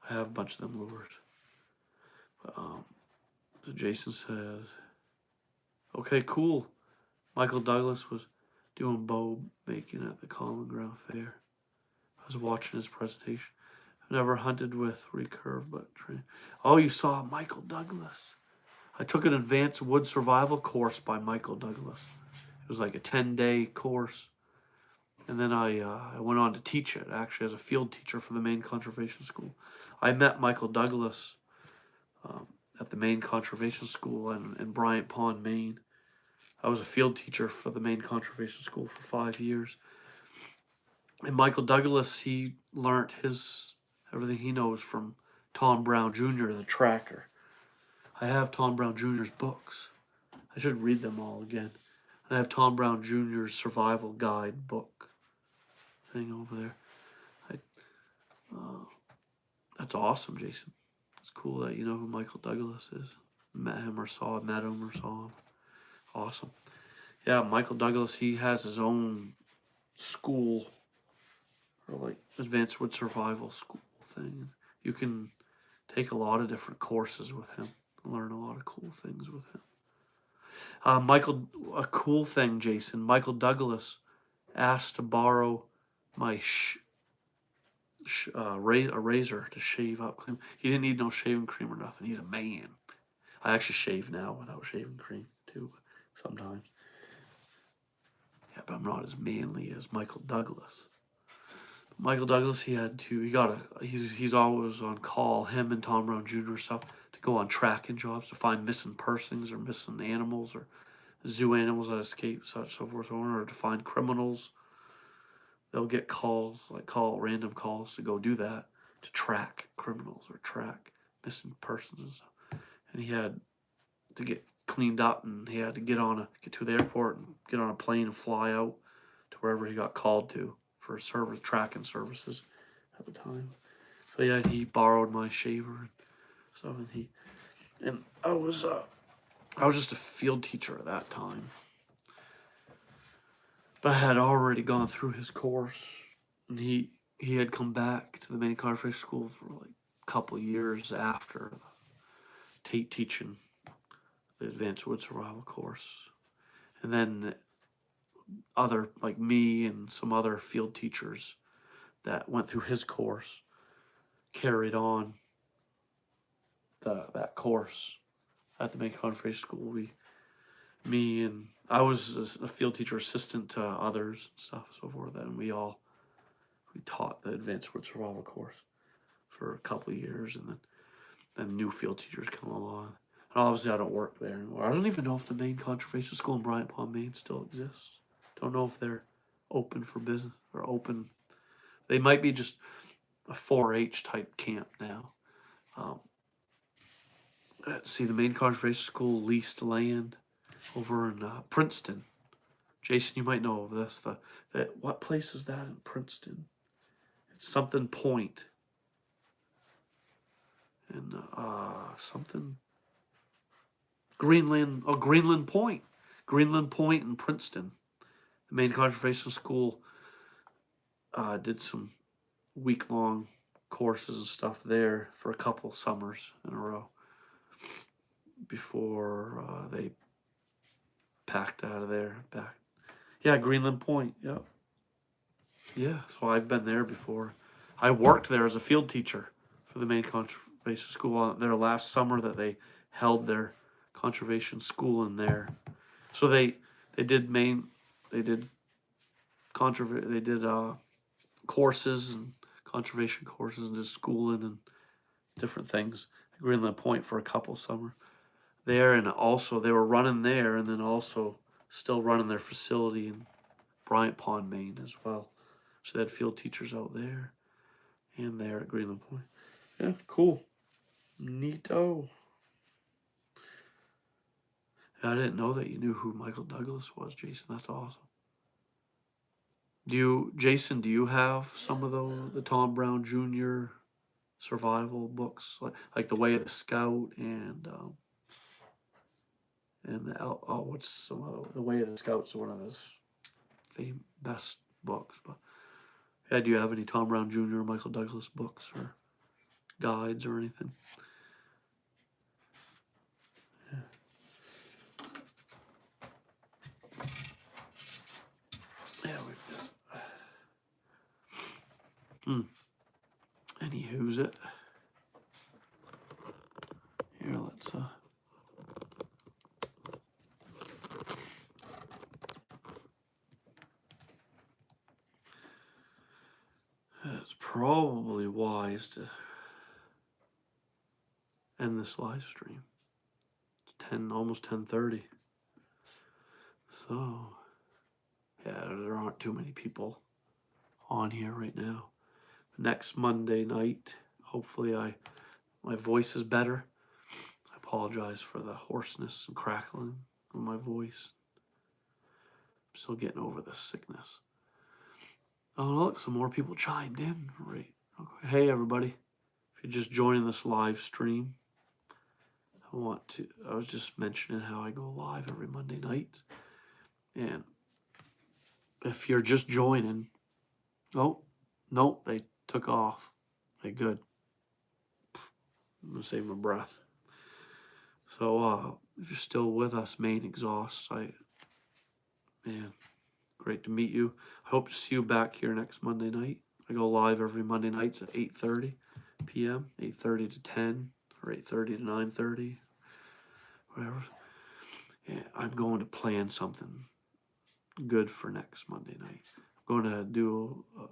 I have a bunch of them lures. But, so Jason says, okay, cool. Michael Douglas was doing bow making at the Common Ground Fair. I was watching his presentation. I've never hunted with recurve, but train. Oh, you saw Michael Douglas. I took an advanced wood survival course by Michael Douglas. It was like a 10-day course. And then I went on to teach it, actually, as a field teacher for the Maine Conservation School. I met Michael Douglas at the Maine Conservation School in Bryant Pond, Maine. I was a field teacher for the Maine Conservation School for 5 years. And Michael Douglas, he learnt everything he knows from Tom Brown Jr., the tracker. I have Tom Brown Jr.'s books. I should read them all again. I have Tom Brown Jr.'s survival guide book thing over there. That's awesome, Jason. It's cool that you know who Michael Douglas is. Met him or saw him. Awesome. Yeah, Michael Douglas, he has his own school, or like advanced wood survival school thing. You can take a lot of different courses with him, learn a lot of cool things with him. A cool thing, Jason, Michael Douglas asked to borrow my a razor to shave up cream. He didn't need no shaving cream or nothing. He's a man. I actually shave now without shaving cream too, sometimes. Yeah, but I'm not as manly as Michael Douglas. Michael Douglas, he's always on call, him and Tom Brown Jr. stuff, to go on tracking jobs to find missing persons or missing animals or zoo animals that escape, so forth, or to find criminals they'll get calls, like random calls to go do that, to track criminals or track missing persons and stuff. And he had to get cleaned up, and he had to get to the airport and get on a plane and fly out to wherever he got called to for tracking services at the time. So yeah, he borrowed my shaver and stuff, and I was just a field teacher at that time. But I had already gone through his course, and he had come back to the Maine Conservation School for like a couple of years after teaching the Advanced Wood Survival course. And then other, like me and some other field teachers that went through his course carried on that course at the Maine Conservation School. I was a field teacher assistant to others and stuff and so forth, and we taught the Advanced Wood Survival course for a couple of years, and then new field teachers come along. And obviously I don't work there anymore. I don't even know if the Maine Conservation School in Bryant Pond, Maine still exists. Don't know if they're open for business or open. They might be just a 4-H type camp now. See, the Maine Conservation School leased land over in Princeton. Jason, you might know of this. What place is that in Princeton? It's something Point. And something Greenland Point. Greenland Point in Princeton. The Maine Conservation School did some week-long courses and stuff there for a couple summers in a row before they packed out of there. Yeah, Greenland Point. Yep. Yeah, so I've been there before. I worked there as a field teacher for the Maine Conservation School their last summer that they held their conservation school in there. So they did courses and conservation courses and just schooling and different things. Greenland Point for a couple summer there, and also they were running there, and then also still running their facility in Bryant Pond, Maine as well. So they had field teachers out there and there at Greenland Point. Yeah, cool. Neato. I didn't know that you knew who Michael Douglas was, Jason. That's awesome. Jason, do you have some of the Tom Brown Jr. survival books, like The Way of the Scout and what's some other? The Way of the Scout's one of his best books. But yeah, do you have any Tom Brown Jr. or Michael Douglas books or guides or anything? Yeah. Yeah, we've got. Anywho's it? Here, let's it's probably wise to end this live stream. It's almost 10:30. So, yeah, there aren't too many people on here right now. Next Monday night, hopefully my voice is better. I apologize for the hoarseness and crackling of my voice. I'm still getting over this sickness. Oh, look, some more people chimed in. Right. Okay. Hey, everybody. If you're just joining this live stream, I was just mentioning how I go live every Monday night. And if you're just joining, oh, nope, they took off. Okay, good. I'm going to save my breath. So, if you're still with us, Maine Exhaust, man, great to meet you. I hope to see you back here next Monday night. I go live every Monday nights at 8:30 p.m., 8:30 to 10, or 8:30 to 9:30, whatever. Yeah, I'm going to plan something good for next Monday night. I'm going to do a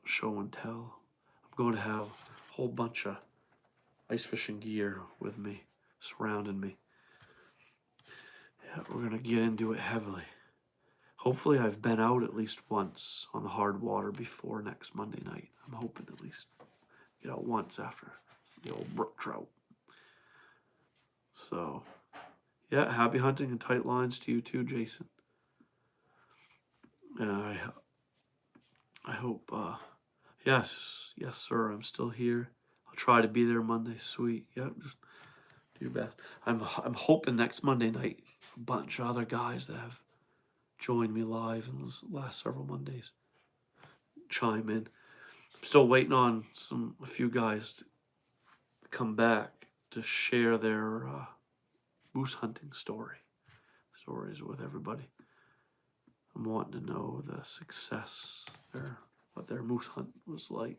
show and tell. I'm going to have a whole bunch of ice fishing gear with me, surrounding me. Yeah, we're going to get into it heavily. hopefully I've been out at least once on the hard water before next Monday night. I'm hoping at least get out once after the old brook trout. So, yeah, happy hunting and tight lines to you too, Jason. And I hope, yes, sir, I'm still here. I'll try to be there Monday. Sweet. Yep, just do your best. I'm hoping next Monday night a bunch of other guys that have joined me live in the last several Mondays chime in. I'm still waiting on a few guys to come back to share their moose hunting stories with everybody. I'm wanting to know the success or what their moose hunt was like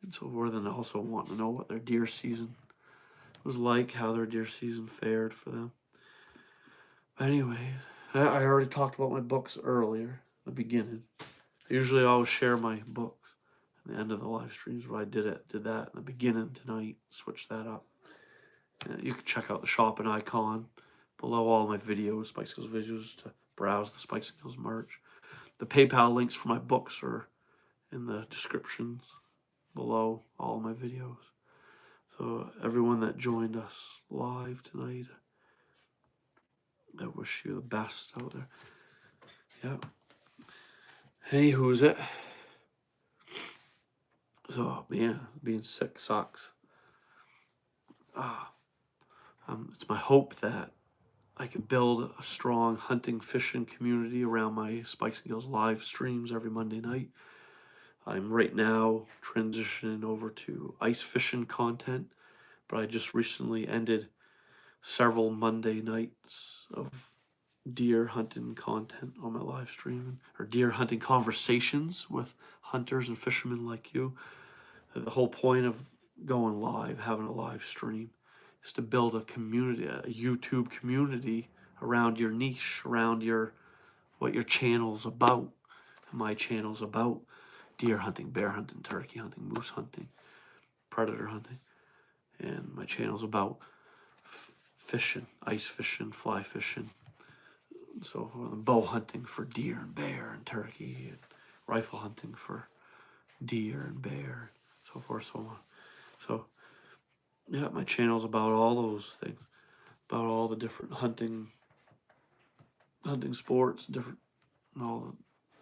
and so forth, and also wanting to know what their deer season was like, how their deer season fared for them. But anyways, I already talked about my books earlier, the beginning. I usually always share my books at the end of the live streams, but I did that in the beginning tonight, switch that up. You can check out the shopping icon below all my videos, Spike Skills videos, to browse the Spike Skills merch. The PayPal links for my books are in the descriptions below all my videos. So everyone that joined us live tonight, I wish you the best out there. Yeah. Anywho's it. So, man, being sick sucks. It's my hope that I can build a strong hunting, fishing community around my Spikes and Gills live streams every Monday night. I'm right now transitioning over to ice fishing content, but I just recently ended several Monday nights of deer hunting content on my live stream, or deer hunting conversations with hunters and fishermen like you. The whole point of going live, having a live stream, is to build a community, a YouTube community around your niche, around what your channel's about. My channel's about deer hunting, bear hunting, turkey hunting, moose hunting, predator hunting. And my channel's about fishing, ice fishing, fly fishing, so bow hunting for deer and bear and turkey, and rifle hunting for deer and bear, so forth, so on. So, yeah, my channel's about all those things, about all the different hunting sports,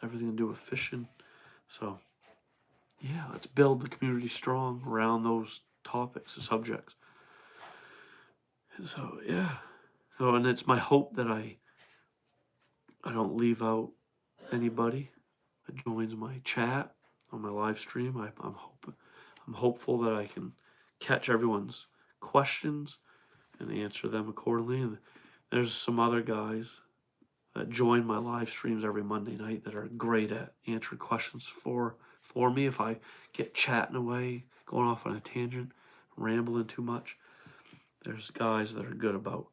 everything to do with fishing. So, yeah, let's build the community strong around those topics and subjects. And so, yeah. So, and it's my hope that I don't leave out anybody that joins my chat on my live stream. I'm hopeful that I can catch everyone's questions and answer them accordingly. And there's some other guys that join my live streams every Monday night that are great at answering questions for me if I get chatting away, going off on a tangent, rambling too much. There's guys that are good about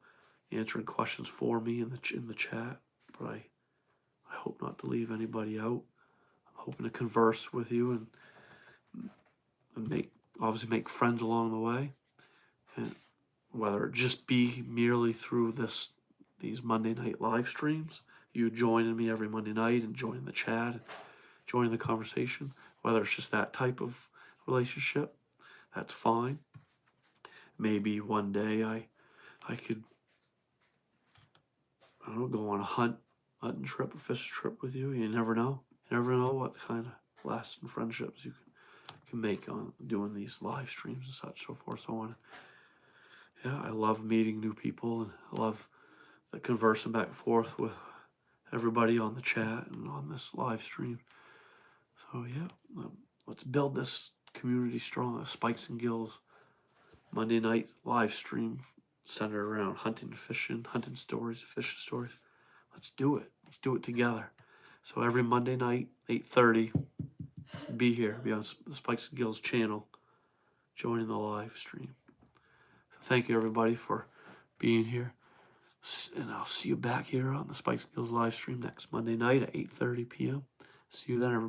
answering questions for me in the chat, but I hope not to leave anybody out. I'm hoping to converse with you and obviously make friends along the way, and whether it just be merely through these Monday night live streams, you joining me every Monday night and joining the chat, joining the conversation, whether it's just that type of relationship, that's fine. Maybe one day I could, I don't know, go on a hunting trip, a fishing trip with you. You never know. You never know what kind of lasting friendships you can make on doing these live streams and such, so forth, so on. Yeah, I love meeting new people, and I love the conversing back and forth with everybody on the chat and on this live stream. So yeah, let's build this community strong. A Spikes and Gills Monday night live stream centered around hunting and fishing, hunting stories, fishing stories. Let's do it. Let's do it together. So every Monday night, 8:30, be here, be on the Spikes and Gills channel, joining the live stream. So thank you everybody for being here. And I'll see you back here on the Spikes and Gills live stream next Monday night at 8:30 p.m. See you then, everybody.